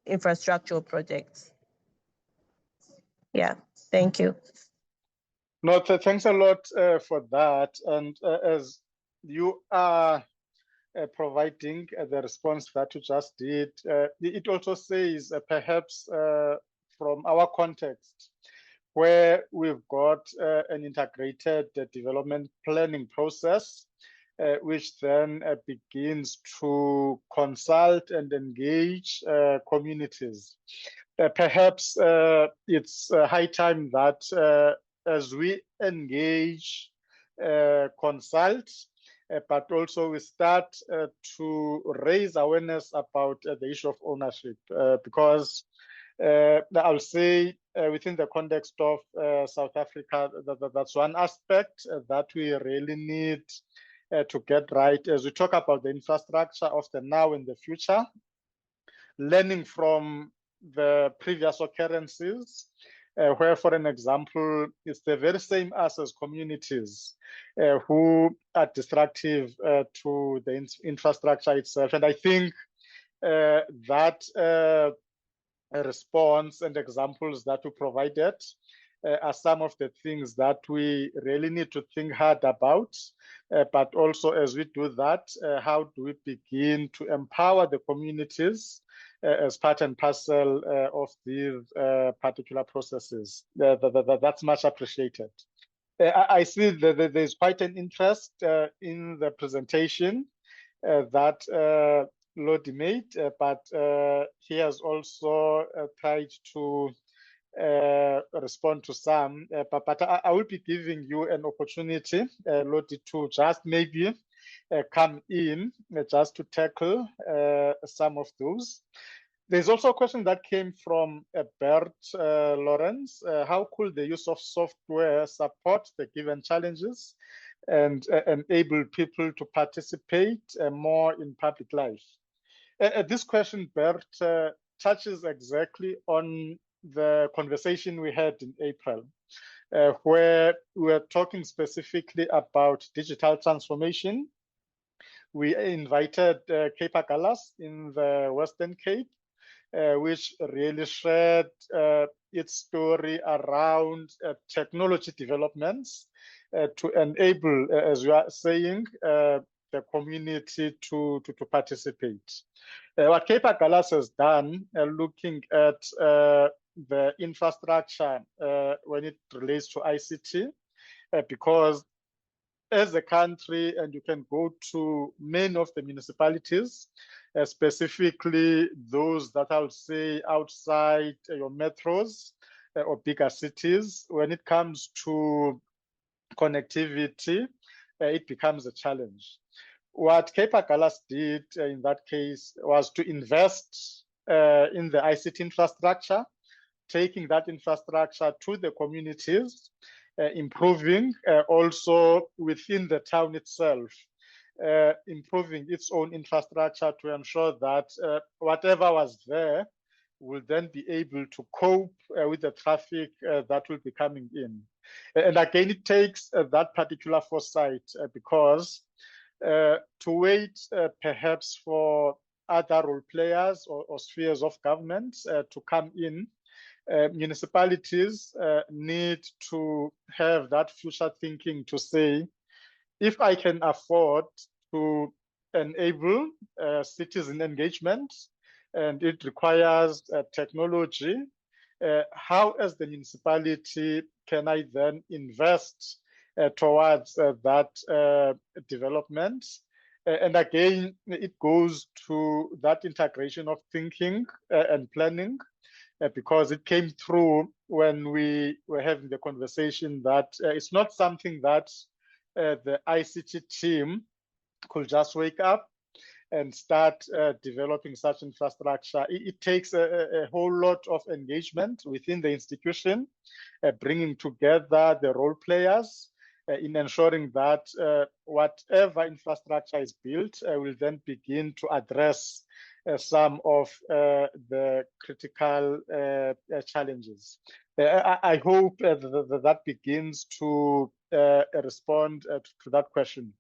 infrastructural projects. Yeah, thank you. No, thanks a lot for that. And as you are providing the response that you just did, it also says perhaps from our context, where we've got an integrated development planning process, which then begins to consult and engage communities. Perhaps it's high time that as we engage, consult, but also we start to raise awareness about the issue of ownership, because I'll say within the context of South Africa, that's one aspect that we really need to get right as we talk about the infrastructure of the now and the future, learning from the previous occurrences, where, for an example, it's the very same us as communities who are destructive to the infrastructure itself. And I think that response and examples that we provided are some of the things that we really need to think hard about. But also, as we do that, how do we begin to empower the communities as part and parcel of these particular processes? That's much appreciated. I see that there's quite an interest in the presentation that Lodi made, but he has also tried to respond to some, but I will be giving you an opportunity, Lodi, to just maybe come in just to tackle some of those. There's also a question that came from Bert Lawrence. How could the use of software support the given challenges and enable people to participate more in public life? This question, Bert, touches exactly on the conversation we had in April, where we were talking specifically about digital transformation. We invited Cape Agulhas in the Western Cape, which really shared its story around technology developments to enable, as you are saying, the community to participate. What Cape Agulhas has done, looking at the infrastructure when it relates to ICT, because as a country, and you can go to many of the municipalities, specifically those that I would say outside your metros or bigger cities, when it comes to connectivity, it becomes a challenge. What Cape Agulhas did in that case was to invest in the ICT infrastructure, taking that infrastructure to the communities, improving also within the town itself, improving its own infrastructure to ensure that whatever was there will then be able to cope with the traffic that will be coming in. And again, it takes that particular foresight because to wait perhaps for other role players or spheres of government to come in, municipalities need to have that future thinking to say, if I can afford to enable citizen engagement and it requires technology, how as the municipality can I then invest towards that development? And again, it goes to that integration of thinking and planning, because it came through when we were having the conversation that it's not something that the ICT team could just wake up and start developing such infrastructure. It takes a whole lot of engagement within the institution, bringing together the role players in ensuring that whatever infrastructure is built will then begin to address some of the critical challenges. I hope that begins to respond to that question.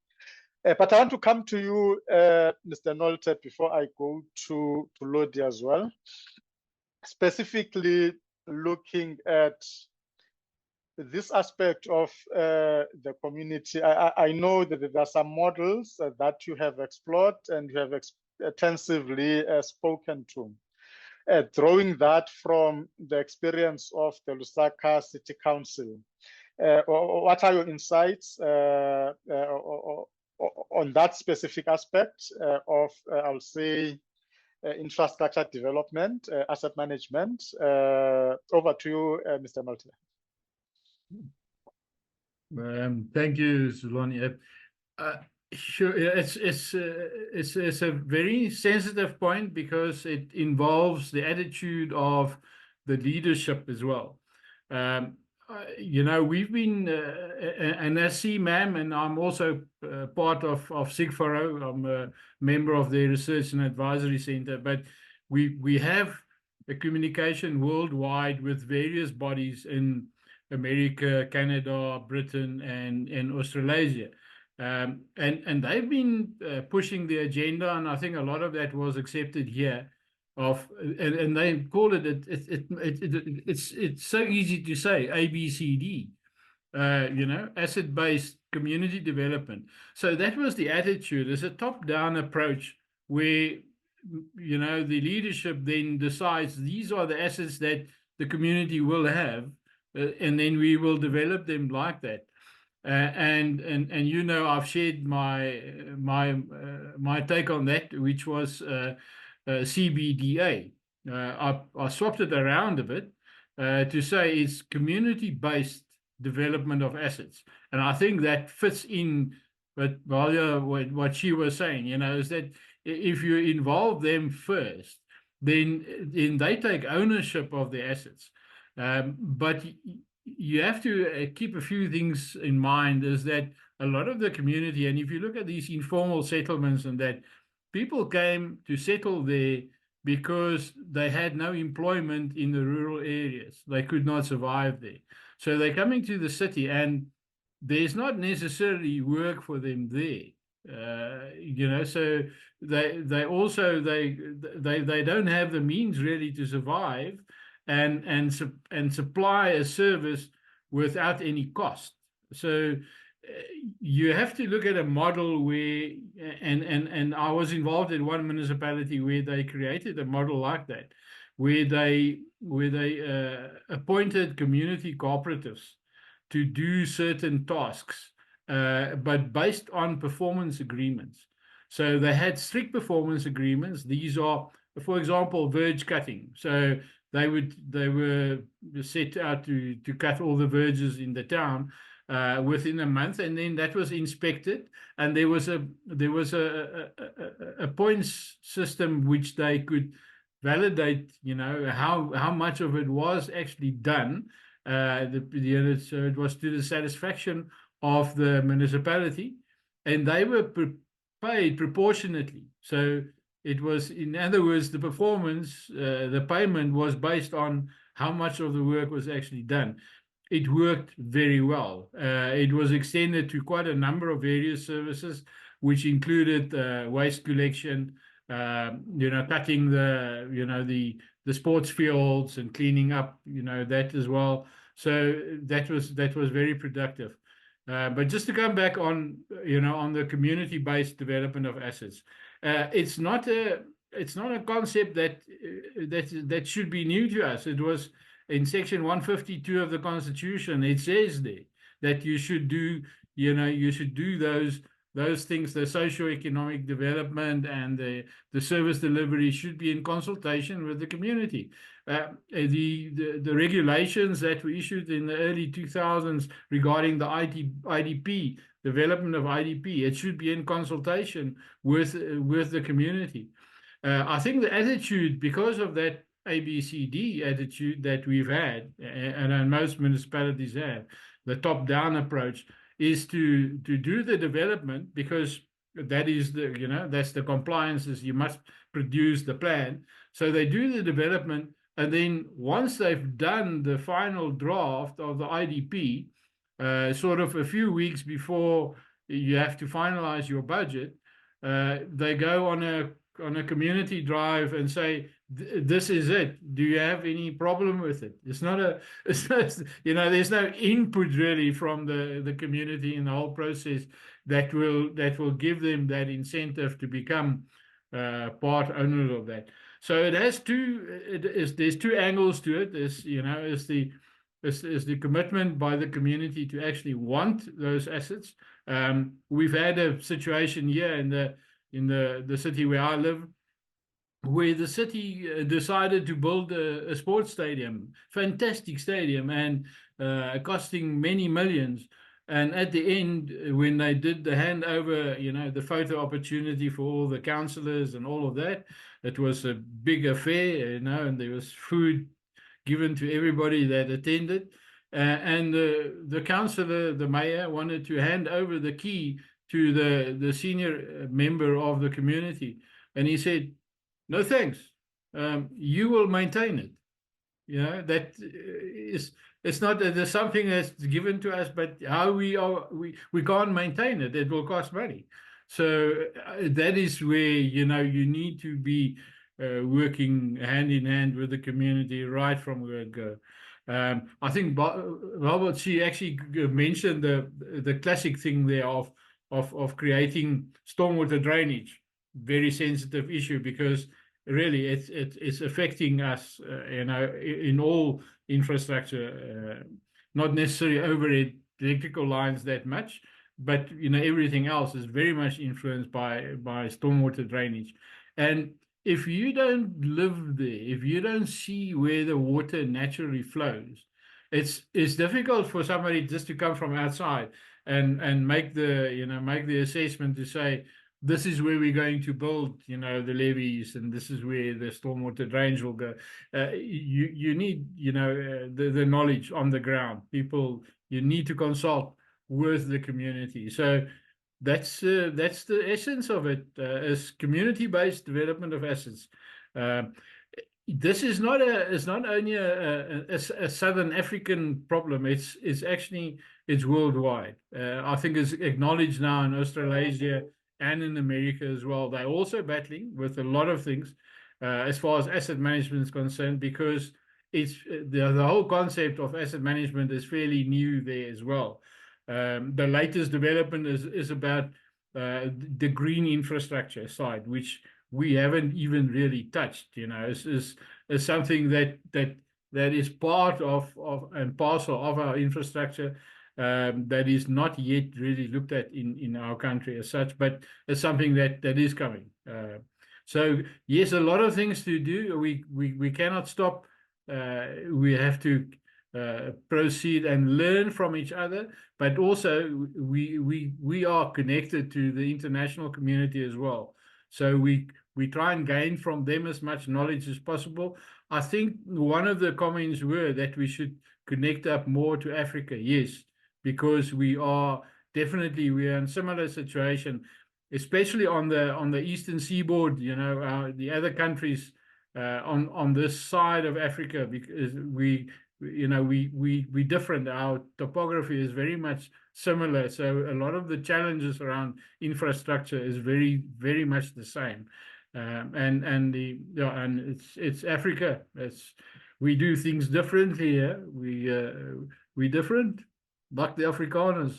But I want to come to you, Mr. Nolte, before I go to Lodi as well, specifically looking at this aspect of the community. I know that there are some models that you have explored and you have extensively spoken to. Drawing that from the experience of the Lusaka City Council, what are your insights on that specific aspect of, I'll say, infrastructure development, asset management? Over to you, Mr. Nolte. Thank you, Zulani. Sure, it's a very sensitive point because it involves the attitude of the leadership as well. You know, we've been, and as CMAM, and I'm also part of SIGFARO, I'm a member of the Research and Advisory Center, but we have a communication worldwide with various bodies in America, Canada, Britain, and Australasia. And they've been pushing the agenda, and I think a lot of that was accepted here. And they call it's so easy to say ABCD, you know, asset-based community development. So that was the attitude. It's a top-down approach where, you know, the leadership then decides these are the assets that the community will have, and then we will develop them like that. And you know, I've shared my take on that, which was CBDA. I swapped it around a bit to say it's community-based development of assets, and I think that fits in with Bwalya, what she was saying. You know, is that if you involve them first, then they take ownership of the assets. But you have to keep a few things in mind, is that a lot of the community, and if you look at these informal settlements and that, people came to settle there because they had no employment in the rural areas. They could not survive there. So they're coming to the city, and there's not necessarily work for them there. So they also they don't have the means really to survive and supply a service without any cost. So you have to look at a model where, and I was involved in one municipality where they created a model like that, where they appointed community cooperatives to do certain tasks, but based on performance agreements. So they had strict performance agreements. These are, for example, verge cutting. So they were set out to cut all the verges in the town within a month, and then that was inspected, and there was a points system which they could validate, how much of it was actually done. So it was to the satisfaction of the municipality, and they were paid proportionately. So it was, in other words, the performance, the payment was based on how much of the work was actually done. It worked very well. It was extended to quite a number of various services, which included waste collection, cutting the sports fields and cleaning up, that as well. So that was very productive. But just to come back on, on the community-based development of assets, it's not a concept that should be new to us. It was in section 152 of the Constitution. It says there that you should do those things. The socio-economic development and the service delivery should be in consultation with the community. The regulations that were issued in the early 2000s regarding the IDP, development of IDP, it should be in consultation with the community. I think the attitude, because of that ABCD attitude that we've had, and most municipalities have, the top-down approach, is to do the development, because that is that's the compliances. You must produce the plan. So they do the development, and then once they've done the final draft of the IDP, sort of a few weeks before you have to finalize your budget, they go on a community drive and say, this is it. Do you have any problem with it? It's not there's no input really from the community in the whole process that will give them that incentive to become part owners of that. So it has there's two angles to it. There's is the commitment by the community to actually want those assets. We've had a situation here in the city where I live, where the city decided to build a sports stadium, fantastic stadium, and costing many millions. And at the end, when they did the handover, the photo opportunity for all the councillors and all of that, it was a big affair, and there was food given to everybody that attended. And the councillor, the mayor, wanted to hand over the key to the senior member of the community. And he said, no, thanks. You will maintain it. That is, it's not that there's something that's given to us, but how we can't maintain it. It will cost money. So that is where, you need to be working hand in hand with the community right from word go. I think Robert, she actually mentioned the classic thing there of creating stormwater drainage. Very sensitive issue, because really it's affecting us, in all infrastructure, not necessarily overhead electrical lines that much, but everything else is very much influenced by stormwater drainage. And if you don't live there, if you don't see where the water naturally flows, it's difficult for somebody just to come from outside and make the assessment to say, this is where we're going to build, the levees, and this is where the stormwater drains will go. You need, the knowledge on the ground. People, you need to consult with the community. So that's the essence of it, is community-based development of assets. This is it's not only a Southern African problem. It's actually worldwide. I think it's acknowledged now in Australasia and in America as well. They're also battling with a lot of things as far as asset management is concerned, because it's the whole concept of asset management is fairly new there as well. The latest development is about the green infrastructure side, which we haven't even really touched. Is something that is part of and parcel of our infrastructure, that is not yet really looked at in our country as such, but it's something that is coming. So yes, a lot of things to do. We cannot stop. We have to proceed and learn from each other, but also we are connected to the international community as well. So we try and gain from them as much knowledge as possible. I think one of the comments were that we should connect up more to Africa. Yes, because we are in similar situation, especially on the eastern seaboard. The other countries on this side of Africa, because we different. Our topography is very much similar, so a lot of the challenges around infrastructure is very, very much the same. And it's Africa. We do things differently here. We different, like the Afrikaners.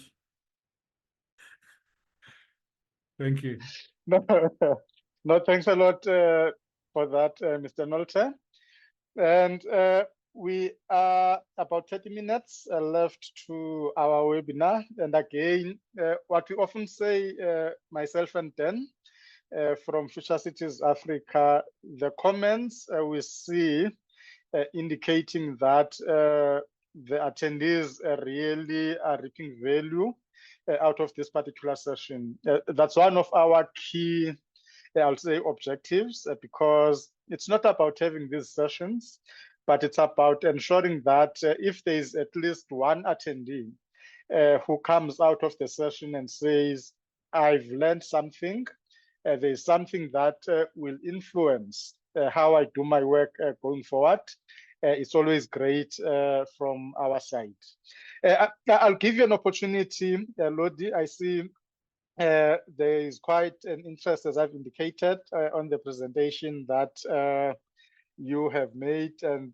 Thank you. No, thanks a lot for that, Mr. Nolte. And we are about 30 minutes left to our webinar. And again, what we often say, myself and Dan, from Future Cities Africa, the comments we see indicating that the attendees really are reaping value out of this particular session. That's one of our key, I'll say, objectives, because it's not about having these sessions, but it's about ensuring that if there is at least one attendee who comes out of the session and says, I've learned something, there's something that will influence how I do my work going forward. It's always great from our side. I'll give you an opportunity, Lodi. I see there is quite an interest, as I've indicated, on the presentation that you have made. And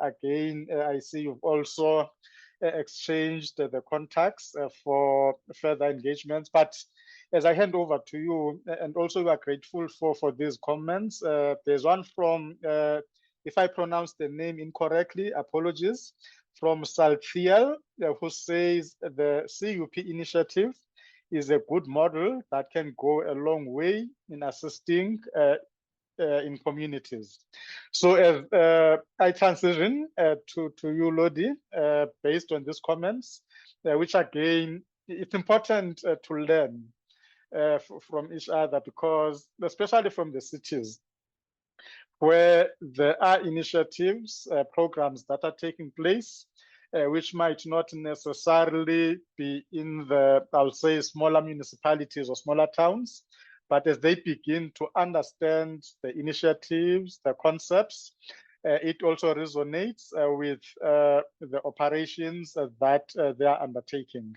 again, I see you've also exchanged the contacts for further engagements. But as I hand over to you, and also we are grateful for these comments. There's one from, if I pronounce the name incorrectly, apologies, from Salthiel, who says the CUP initiative is a good model that can go a long way in assisting in communities. So as I transition to you, Lodi, based on these comments, which again, it's important to learn from each other, because especially from the cities, where there are initiatives, programs that are taking place, which might not necessarily be in the, I'll say, smaller municipalities or smaller towns, but as they begin to understand the initiatives, the concepts, it also resonates with the operations that they are undertaking.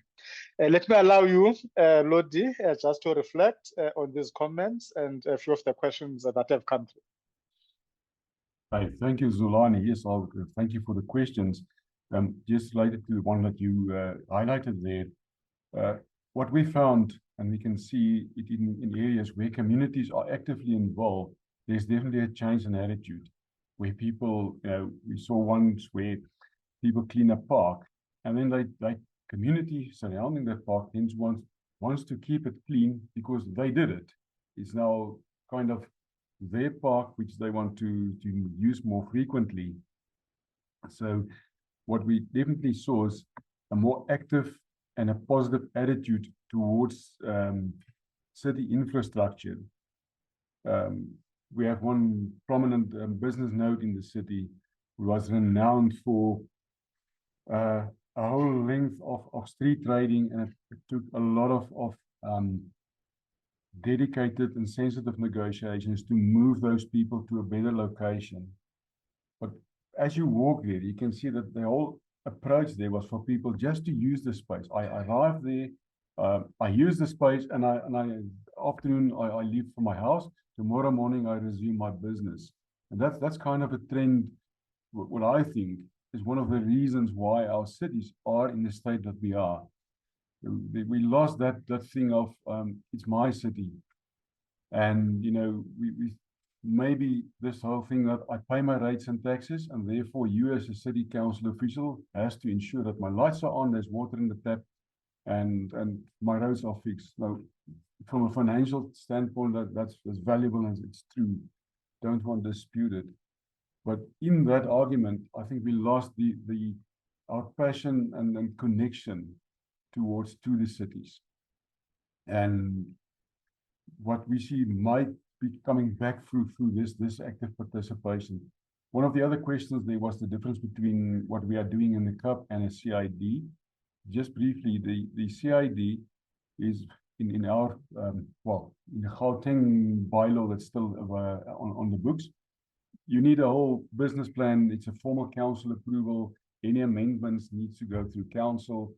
Let me allow you, Lodi, just to reflect on these comments and a few of the questions that have come through. Hey, thank you, Zulani. Yes, I'll thank you for the questions. Just related to the one that you highlighted there, what we found, and we can see it in areas where communities are actively involved, there's definitely a change in attitude. Where people, we saw ones where people clean a park, and then they community surrounding that park then wants to keep it clean because they did it. It's now kind of their park, which they want to use more frequently. So what we definitely saw is a more active and a positive attitude towards city infrastructure. We have one prominent business node in the city who was renowned for a whole length of street trading, and it took a lot of dedicated and sensitive negotiations to move those people to a better location. But as you walk there, you can see that the whole approach there was for people just to use the space. I arrive there, I use the space, and afternoon I leave for my house. Tomorrow morning I resume my business, and that's kind of a trend. What I think is one of the reasons why our cities are in the state that we are. We lost that thing of it's my city, and we maybe this whole thing that I pay my rates and taxes, and therefore you as a city council official has to ensure that my lights are on, there's water in the tap, and my roads are fixed. Now, from a financial standpoint, that's as valuable as it's true. Don't want to dispute it. But in that argument, I think we lost our passion and connection to the cities. And what we see might be coming back through this active participation. One of the other questions there was the difference between what we are doing in the CUP and a CID. Just briefly, the CID is in our in the Gauteng bylaw that's still on the books. You need a whole business plan. It's a formal council approval. Any amendments needs to go through council,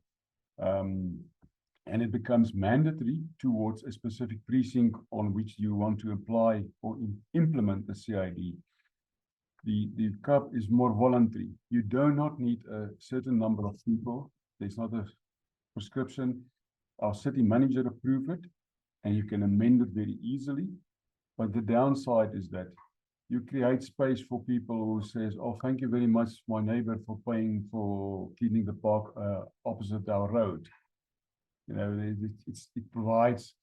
and it becomes mandatory towards a specific precinct on which you want to apply or implement the CID. The CUP is more voluntary. You do not need a certain number of people. There's not a prescription. Our city manager approved it, and you can amend it very easily. But the downside is that you create space for people who says, "Oh, thank you very much, my neighbor, for paying for cleaning the park opposite our road." It provides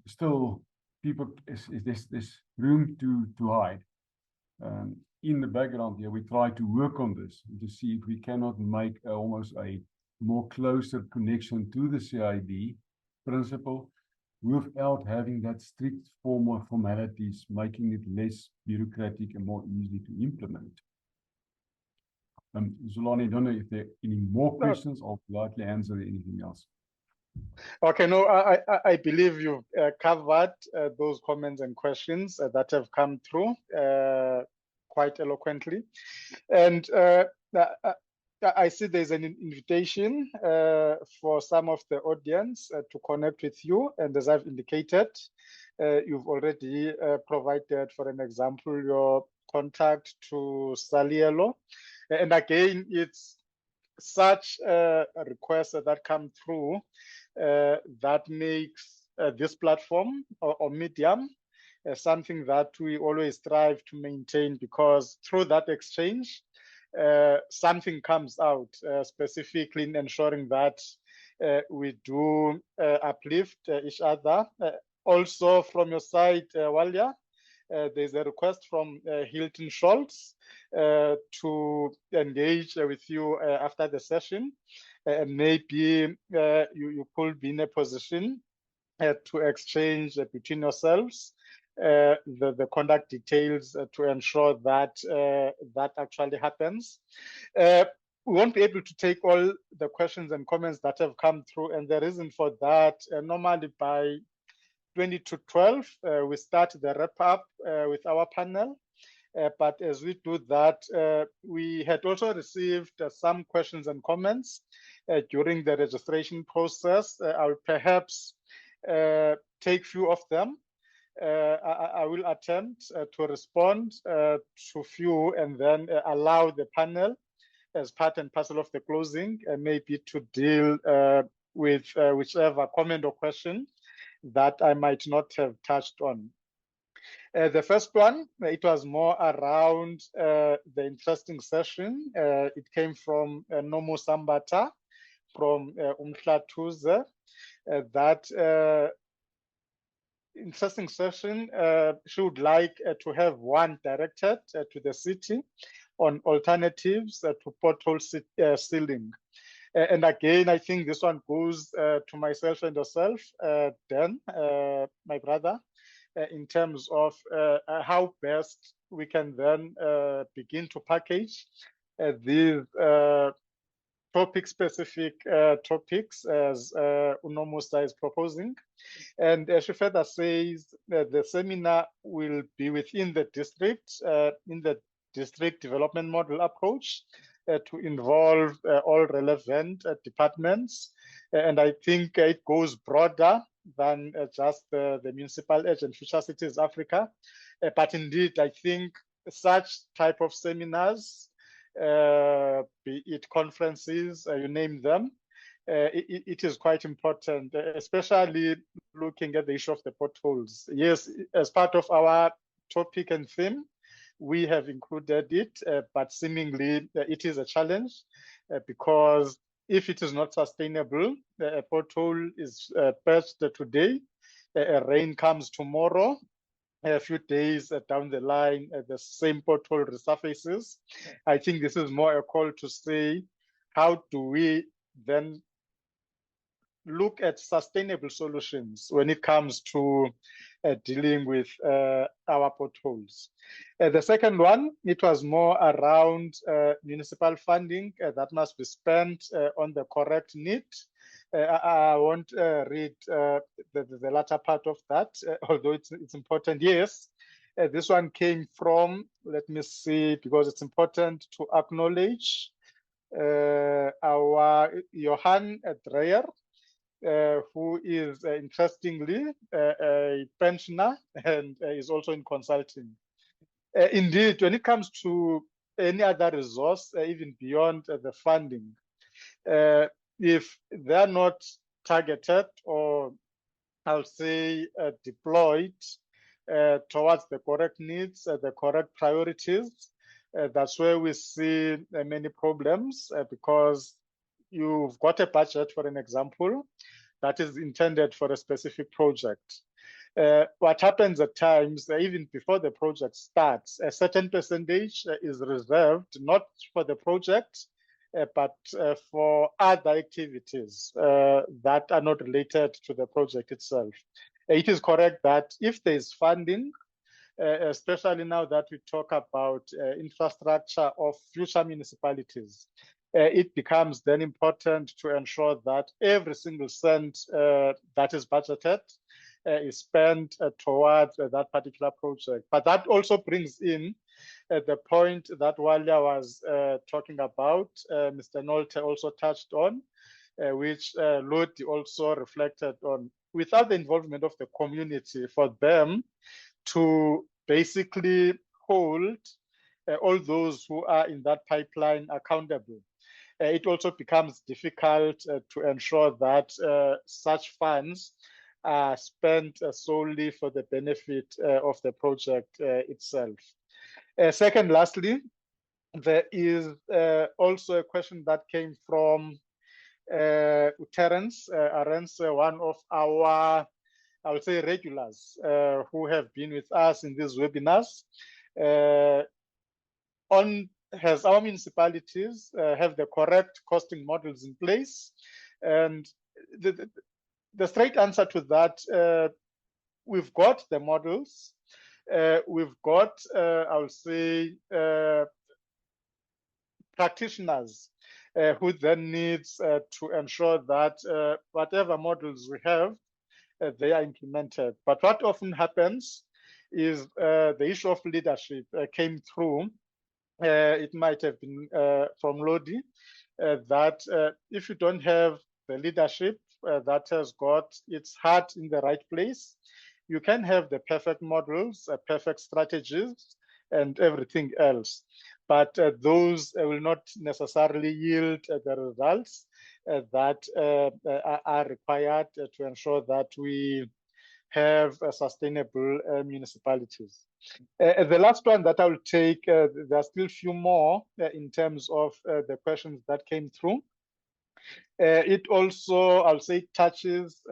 still people. There's room to hide. In the background here, we try to work on this to see if we cannot make almost a more closer connection to the CID principle without having that strict formal formalities, making it less bureaucratic and more easy to implement. Zolani, I don't know if there are any more questions or politely answer anything else. Okay, no, I believe you've covered those comments and questions that have come through quite eloquently. And I see there's an invitation for some of the audience to connect with you. And as I've indicated, you've already provided, for an example, your contact to Salielo. And again, it's such a request that come through that makes this platform or medium something that we always strive to maintain, because through that exchange, something comes out, specifically in ensuring that we do uplift each other. Also from your side, Bwalya, there's a request from Hilton Schultz to engage with you after the session. Maybe you could be in a position to exchange between yourselves the contact details to ensure that that actually happens. We won't be able to take all the questions and comments that have come through, and the reason for that, normally by 20 to 12, we start the wrap up with our panel. But as we do that, we had also received some questions and comments during the registration process. I'll perhaps take few of them. I will attempt to respond to few and then allow the panel as part and parcel of the closing maybe to deal with whichever comment or question that I might not have touched on. The first one, it was more around the interesting session. It came from Nomo Sambata from Umhlatuze. That interesting session, she would like to have one directed to the city on alternatives to pothole sealing. And again, I think this one goes to myself and yourself, Dan, my brother, in terms of how best we can then begin to package these topic-specific topics as Unomusa is proposing. And she further says that the seminar will be within the district, in the district development model approach to involve all relevant departments. And I think it goes broader than just the Municipal Edge and Future Cities Africa. But indeed, I think such type of seminars, be it conferences, you name them, it is quite important, especially looking at the issue of the potholes. Yes, as part of our topic and theme, we have included it, but seemingly it is a challenge because if it is not sustainable, a pothole is patched today, rain comes tomorrow, a few days down the line, the same pothole resurfaces. I think this is more a call to say, how do we then look at sustainable solutions when it comes to dealing with our potholes. The second one, it was more around municipal funding that must be spent on the correct need. I won't read the latter part of that, although it's important. Yes, this one came from, let me see, because it's important to acknowledge our Johan Dreyer, who is interestingly a pensioner and is also in consulting. Indeed, when it comes to any other resource, even beyond the funding, if they're not targeted or I'll say deployed towards the correct needs, the correct priorities, that's where we see many problems because you've got a budget, for an example, that is intended for a specific project. What happens at times, even before the project starts, a certain percentage is reserved not for the project, but for other activities that are not related to the project itself. It is correct that if there is funding, especially now that we talk about infrastructure of future municipalities, it becomes then important to ensure that every single cent that is budgeted is spent towards that particular project. But that also brings in the point that Bwalya was talking about, Mr. Nolte also touched on, which Lodi also reflected on. Without the involvement of the community, for them to basically hold all those who are in that pipeline accountable, it also becomes difficult to ensure that such funds are spent solely for the benefit of the project itself. Second, lastly, there is also a question that came from Terence Arens, one of our, I would say, regulars who have been with us in these webinars. Has our municipalities have the correct costing models in place? And the straight answer to that, we've got the models. We've got, I would say, practitioners who then needs to ensure that whatever models we have, they are implemented. But what often happens is the issue of leadership came through. It might have been from Lodi, that if you don't have the leadership that has got its heart in the right place, you can have the perfect models, perfect strategies, and everything else. But those will not necessarily yield the results that are required to ensure that we have sustainable municipalities. The last one that I will take, there are still a few more in terms of the questions that came through. It also, I'll say, touches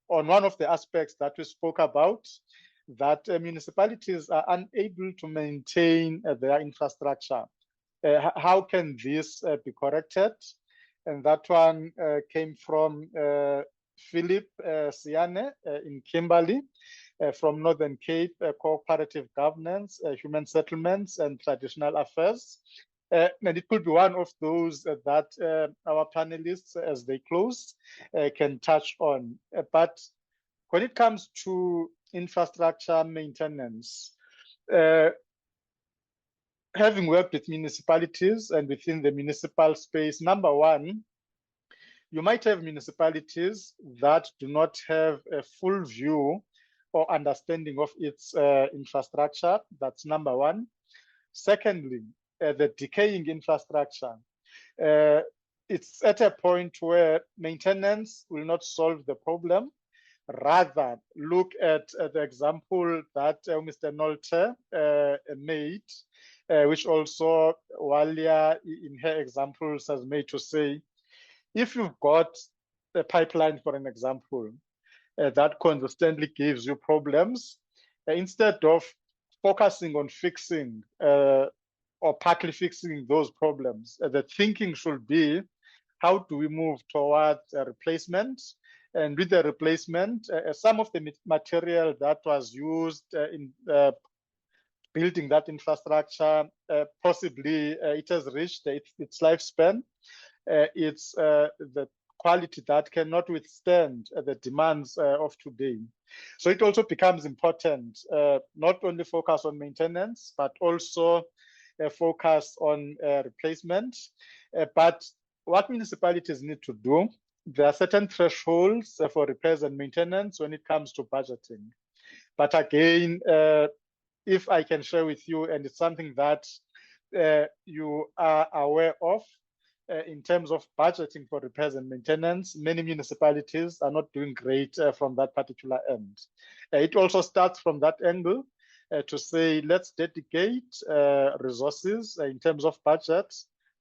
on one of the aspects that we spoke about, that municipalities are unable to maintain their infrastructure. How can this be corrected? And that one came from Philip Siane in Kimberley, from Northern Cape, Cooperative Governance, Human Settlements and Traditional Affairs. And it could be one of those that our panelists, as they close, can touch on. But when it comes to infrastructure maintenance, having worked with municipalities and within the municipal space, number one, you might have municipalities that do not have a full view or understanding of its infrastructure. That's number one. Secondly, the decaying infrastructure. It's at a point where maintenance will not solve the problem. Rather, look at the example that Mr. Nolte made, which also Bwalya in her examples has made, to say, if you've got a pipeline, for an example, that consistently gives you problems, instead of focusing on fixing or partly fixing those problems, the thinking should be, how do we move towards a replacement? And with the replacement, some of the material that was used in building that infrastructure, possibly it has reached its lifespan. It's the quality that cannot withstand the demands of today. So it also becomes important, not only focus on maintenance, but also focus on replacement. But what municipalities need to do, there are certain thresholds for repairs and maintenance when it comes to budgeting. But again, if I can share with you, and it's something that you are aware of, in terms of budgeting for repairs and maintenance, many municipalities are not doing great from that particular end. It also starts from that angle to say, let's dedicate resources in terms of budget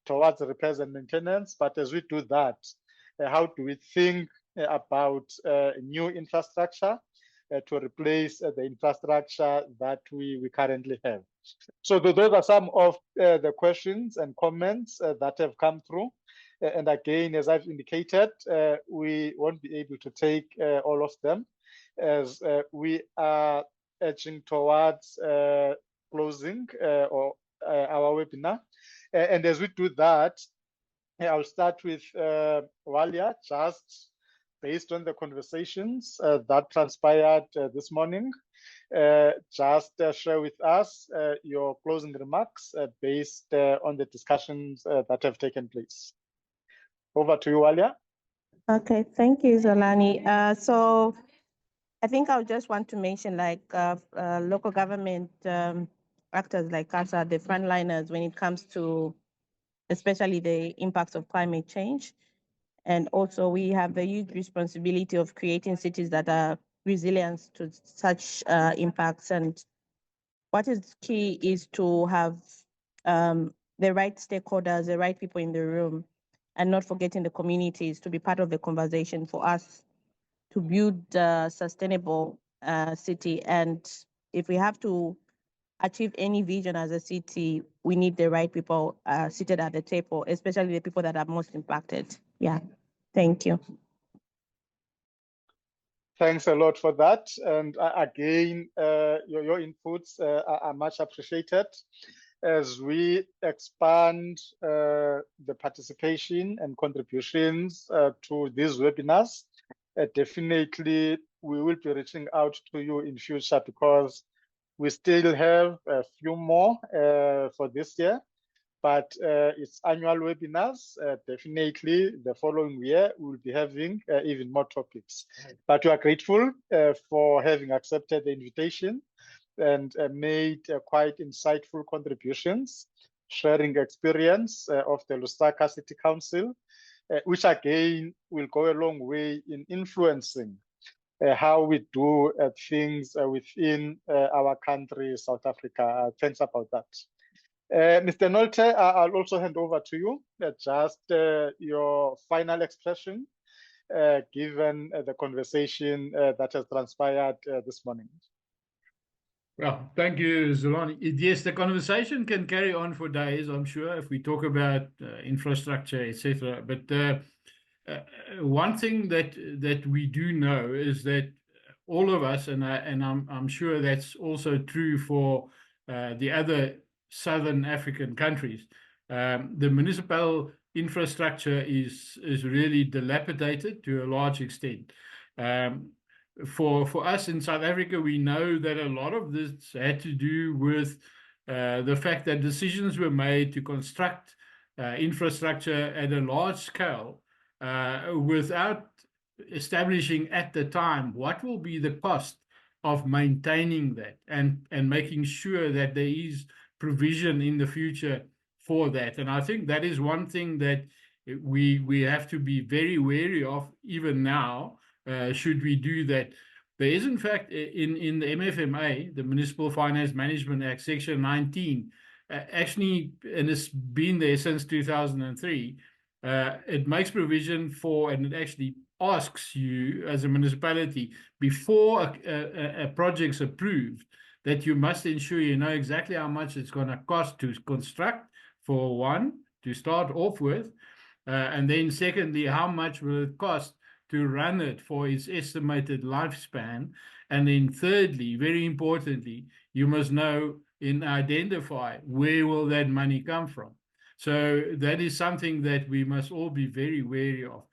towards repairs and maintenance. But as we do that, how do we think about new infrastructure to replace the infrastructure that we currently have? So those are some of the questions and comments that have come through. And again, as I've indicated, we won't be able to take all of them, as we are edging towards closing our webinar. And as we do that, I'll start with Bwalya, just based on the conversations that transpired this morning. Just share with us your closing remarks based on the discussions that have taken place. Over to you, Bwalya. Okay, thank you, Zolani. So I think I would just want to mention, like, local government actors like us are the frontliners when it comes to especially the impacts of climate change. And also we have the huge responsibility of creating cities that are resilient to such impacts. And what is key is to have the right stakeholders, the right people in the room, and not forgetting the communities to be part of the conversation for us to build a sustainable city. And if we have to achieve any vision as a city, we need the right people seated at the table, especially the people that are most impacted. Yeah, thank you. Thanks a lot for that. And again, your inputs are much appreciated. As we expand the participation and contributions to these webinars, definitely we will be reaching out to you in future, because we still have a few more for this year, but it's annual webinars. Definitely the following year we'll be having even more topics. But we are grateful for having accepted the invitation and made quite insightful contributions, sharing experience of the Lusaka City Council, which again will go a long way in influencing how we do things within our country, South Africa. Thanks about that. Mr. Nolte, I'll also hand over to you, just your final expression, given the conversation that has transpired this morning. Well, thank you, Zolani. Yes, the conversation can carry on for days, I'm sure, if we talk about infrastructure, etc. But one thing that we do know is that all of us, and I'm sure that's also true for the other Southern African countries, the municipal infrastructure is really dilapidated to a large extent. For us in South Africa, we know that a lot of this had to do with the fact that decisions were made to construct infrastructure at a large scale without establishing at the time what will be the cost of maintaining that and making sure that there is provision in the future for that. And I think that is one thing that we have to be very wary of even now. Should we do that? There is, in fact, in the MFMA, the Municipal Finance Management Act, Section 19, actually, and it's been there since 2003, it makes provision for, and it actually asks you as a municipality, before a project's approved, that you must ensure you know exactly how much it's going to cost to construct, for one, to start off with, and then secondly, how much will it cost to run it for its estimated lifespan. And then thirdly, very importantly, you must know and identify where will that money come from. So that is something that we must all be very wary of.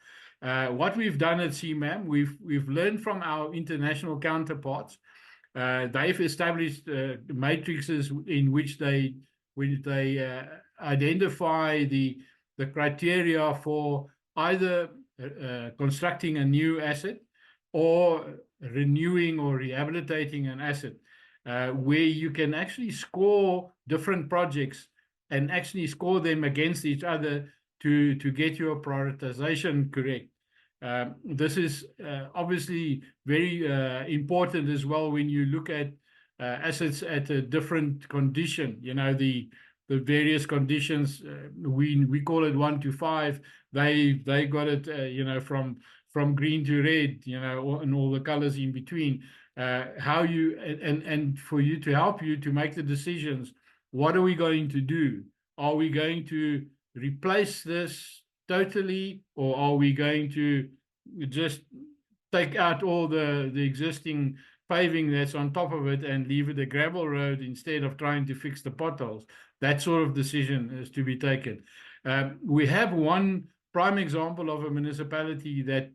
What we've done at CMAM, we've learned from our international counterparts. They've established matrices in which they identify the criteria for either constructing a new asset or renewing or rehabilitating an asset, where you can actually score different projects and actually score them against each other to get your prioritization correct. This is obviously very important as well when you look at assets at a different condition. You know, the various conditions, we call it 1 to 5. They got it, you know, from green to red, you know, and all the colors in between. How you and for you to help you to make the decisions. What are we going to do? Are we going to replace this totally, or are we going to just take out all the existing paving that's on top of it and leave it a gravel road instead of trying to fix the potholes? That sort of decision is to be taken. We have one prime example of a municipality that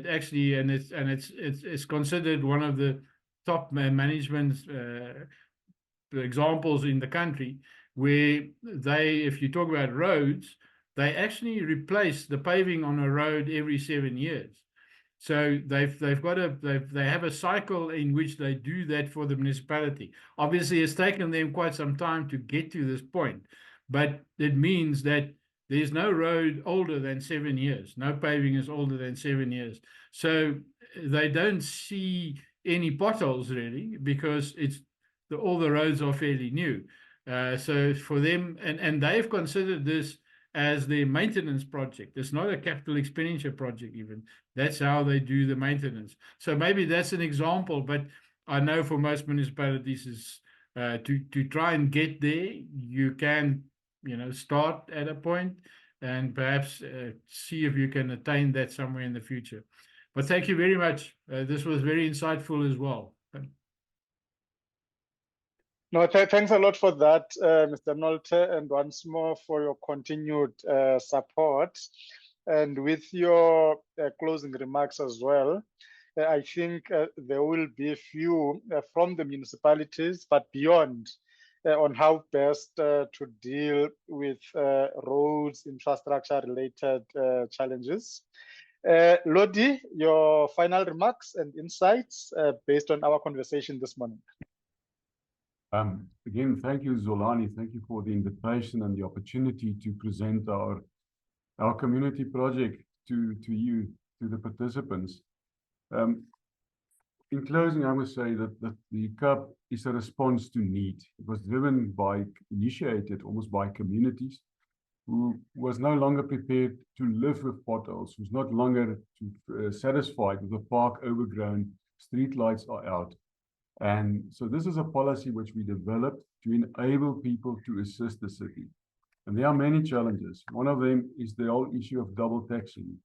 actually, and it's considered one of the top management examples in the country, where they, if you talk about roads, they actually replace the paving on a road every 7 years. So they have a cycle in which they do that for the municipality. Obviously, it's taken them quite some time to get to this point, but it means that there's no road older than 7 years. No paving is older than 7 years. So they don't see any potholes really, because all the roads are fairly new. So for them, and they've considered this as their maintenance project. It's not a capital expenditure project even. That's how they do the maintenance. So maybe that's an example, but I know for most municipalities is to try and get there, you can, you know, start at a point and perhaps see if you can attain that somewhere in the future. But thank you very much. This was very insightful as well. No, thanks a lot for that, Mr. Nolte, and once more for your continued support. And with your closing remarks as well, I think there will be a few from the municipalities, but beyond, on how best to deal with roads, infrastructure-related challenges. Lodi, your final remarks and insights based on our conversation this morning. Again, thank you, Zolani. Thank you for the invitation and the opportunity to present our community project to you, to the participants. In closing, I must say that the CUP is a response to need. It was initiated almost by communities who was no longer prepared to live with potholes, who's not longer satisfied with the park overgrown, street lights are out. And so this is a policy which we developed to enable people to assist the city. And there are many challenges. One of them is the whole issue of double taxing.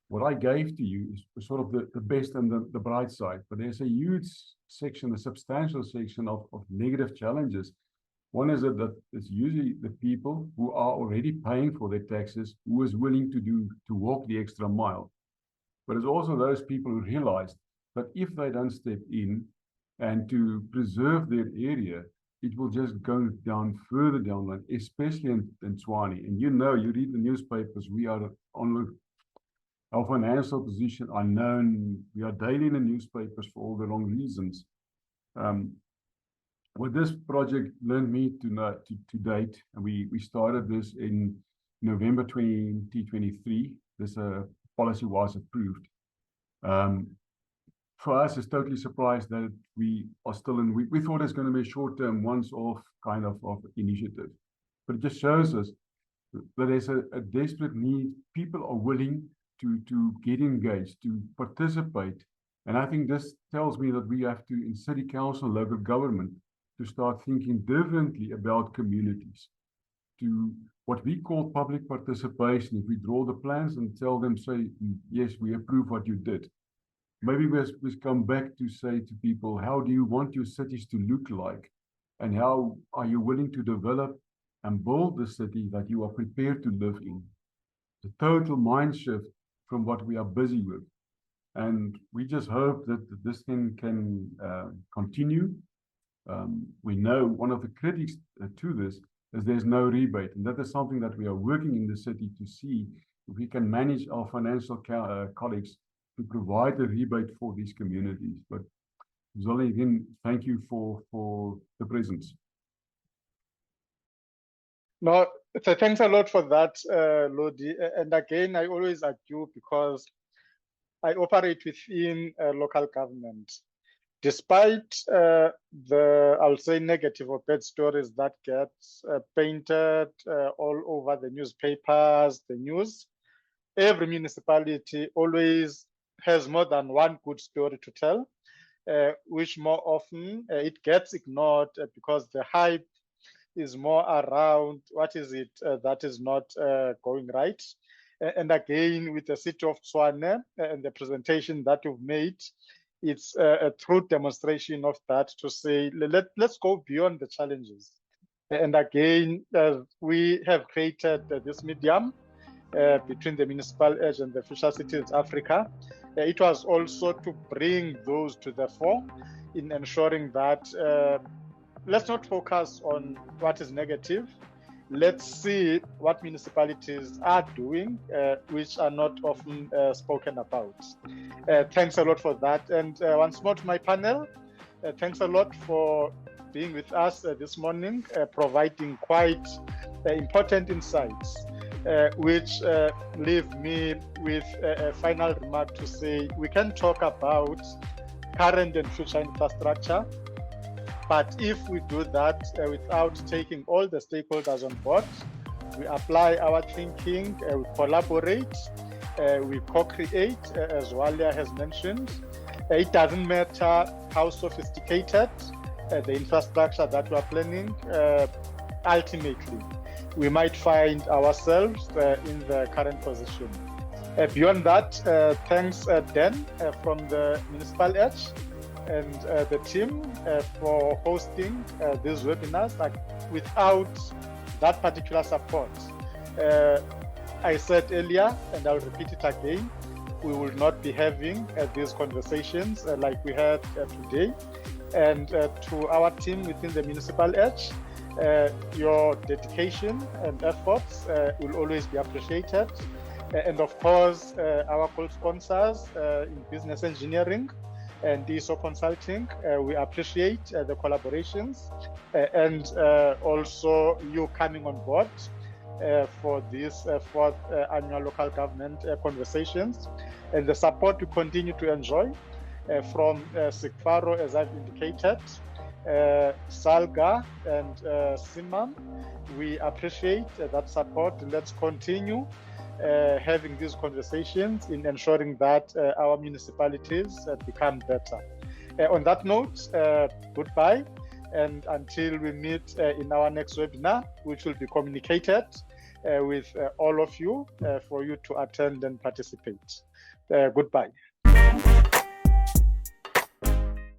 What I gave to you is sort of the best and the bright side, but there's a huge section, a substantial section of negative challenges. One is that it's usually the people who are already paying for their taxes who is willing to walk the extra mile. But it's also those people who realize that if they don't step in and to preserve their area, it will just go down further down, especially in Tshwane. And you read the newspapers, we are on our financial position are known. We are daily in the newspapers for all the wrong reasons. What this project learned me to date, and we started this in November 2023. This policy was approved. For us, it's totally surprised that we are still in. We thought it's going to be a short-term, once-off kind of initiative, but it just shows us that there's a desperate need. People are willing to get engaged, to participate. And I think this tells me that we have to, in city council, local government, to start thinking differently about communities, to what we call public participation. If we draw the plans and tell them, say, yes, we approve what you did. Maybe we come back to say to people, how do you want your cities to look like? And how are you willing to develop and build the city that you are prepared to live in? The total mind shift from what we are busy with. And we just hope that this thing can continue. We know one of the critics to this is there's no rebate. And that is something that we are working in the city to see if we can manage our financial colleagues to provide a rebate for these communities. But Zoli, again, thank you for the presence. No, so thanks a lot for that, Lodi. And again, I always argue because I operate within local government. Despite I'll say negative or bad stories that get painted all over the newspapers, the news, every municipality always has more than one good story to tell, which more often it gets ignored because the hype is more around what is it that is not going right. And again, with the city of Tshwane and the presentation that you've made, it's a true demonstration of that to say, let's go beyond the challenges. And again, we have created this medium between the municipal edge and the Future Cities Africa. It was also to bring those to the fore in ensuring that let's not focus on what is negative. Let's see what municipalities are doing, which are not often spoken about. Thanks a lot for that. And once more to my panel, thanks a lot for being with us this morning, providing quite important insights, which leave me with a final remark to say we can talk about current and future infrastructure. But if we do that without taking all the stakeholders on board, we apply our thinking, we collaborate, we co-create, as Bwalya has mentioned. It doesn't matter how sophisticated the infrastructure that we are planning. Ultimately, we might find ourselves in the current position. Beyond that, thanks Dan from the Municipal Edge and the team for hosting these webinars. Without that particular support, I said earlier, and I'll repeat it again, we will not be having these conversations like we had today. And to our team within the Municipal Edge, your dedication and efforts will always be appreciated. And of course, our co-sponsors in business engineering and Ntiyiso Consulting, we appreciate the collaborations and also you coming on board for this fourth annual local government conversations, and the support we continue to enjoy from Sikfaro, as I've indicated, Salga and Simam. We appreciate that support. Let's continue having these conversations in ensuring that our municipalities become better. On that note, goodbye, and until we meet in our next webinar, which will be communicated with all of you for you to attend and participate. Goodbye.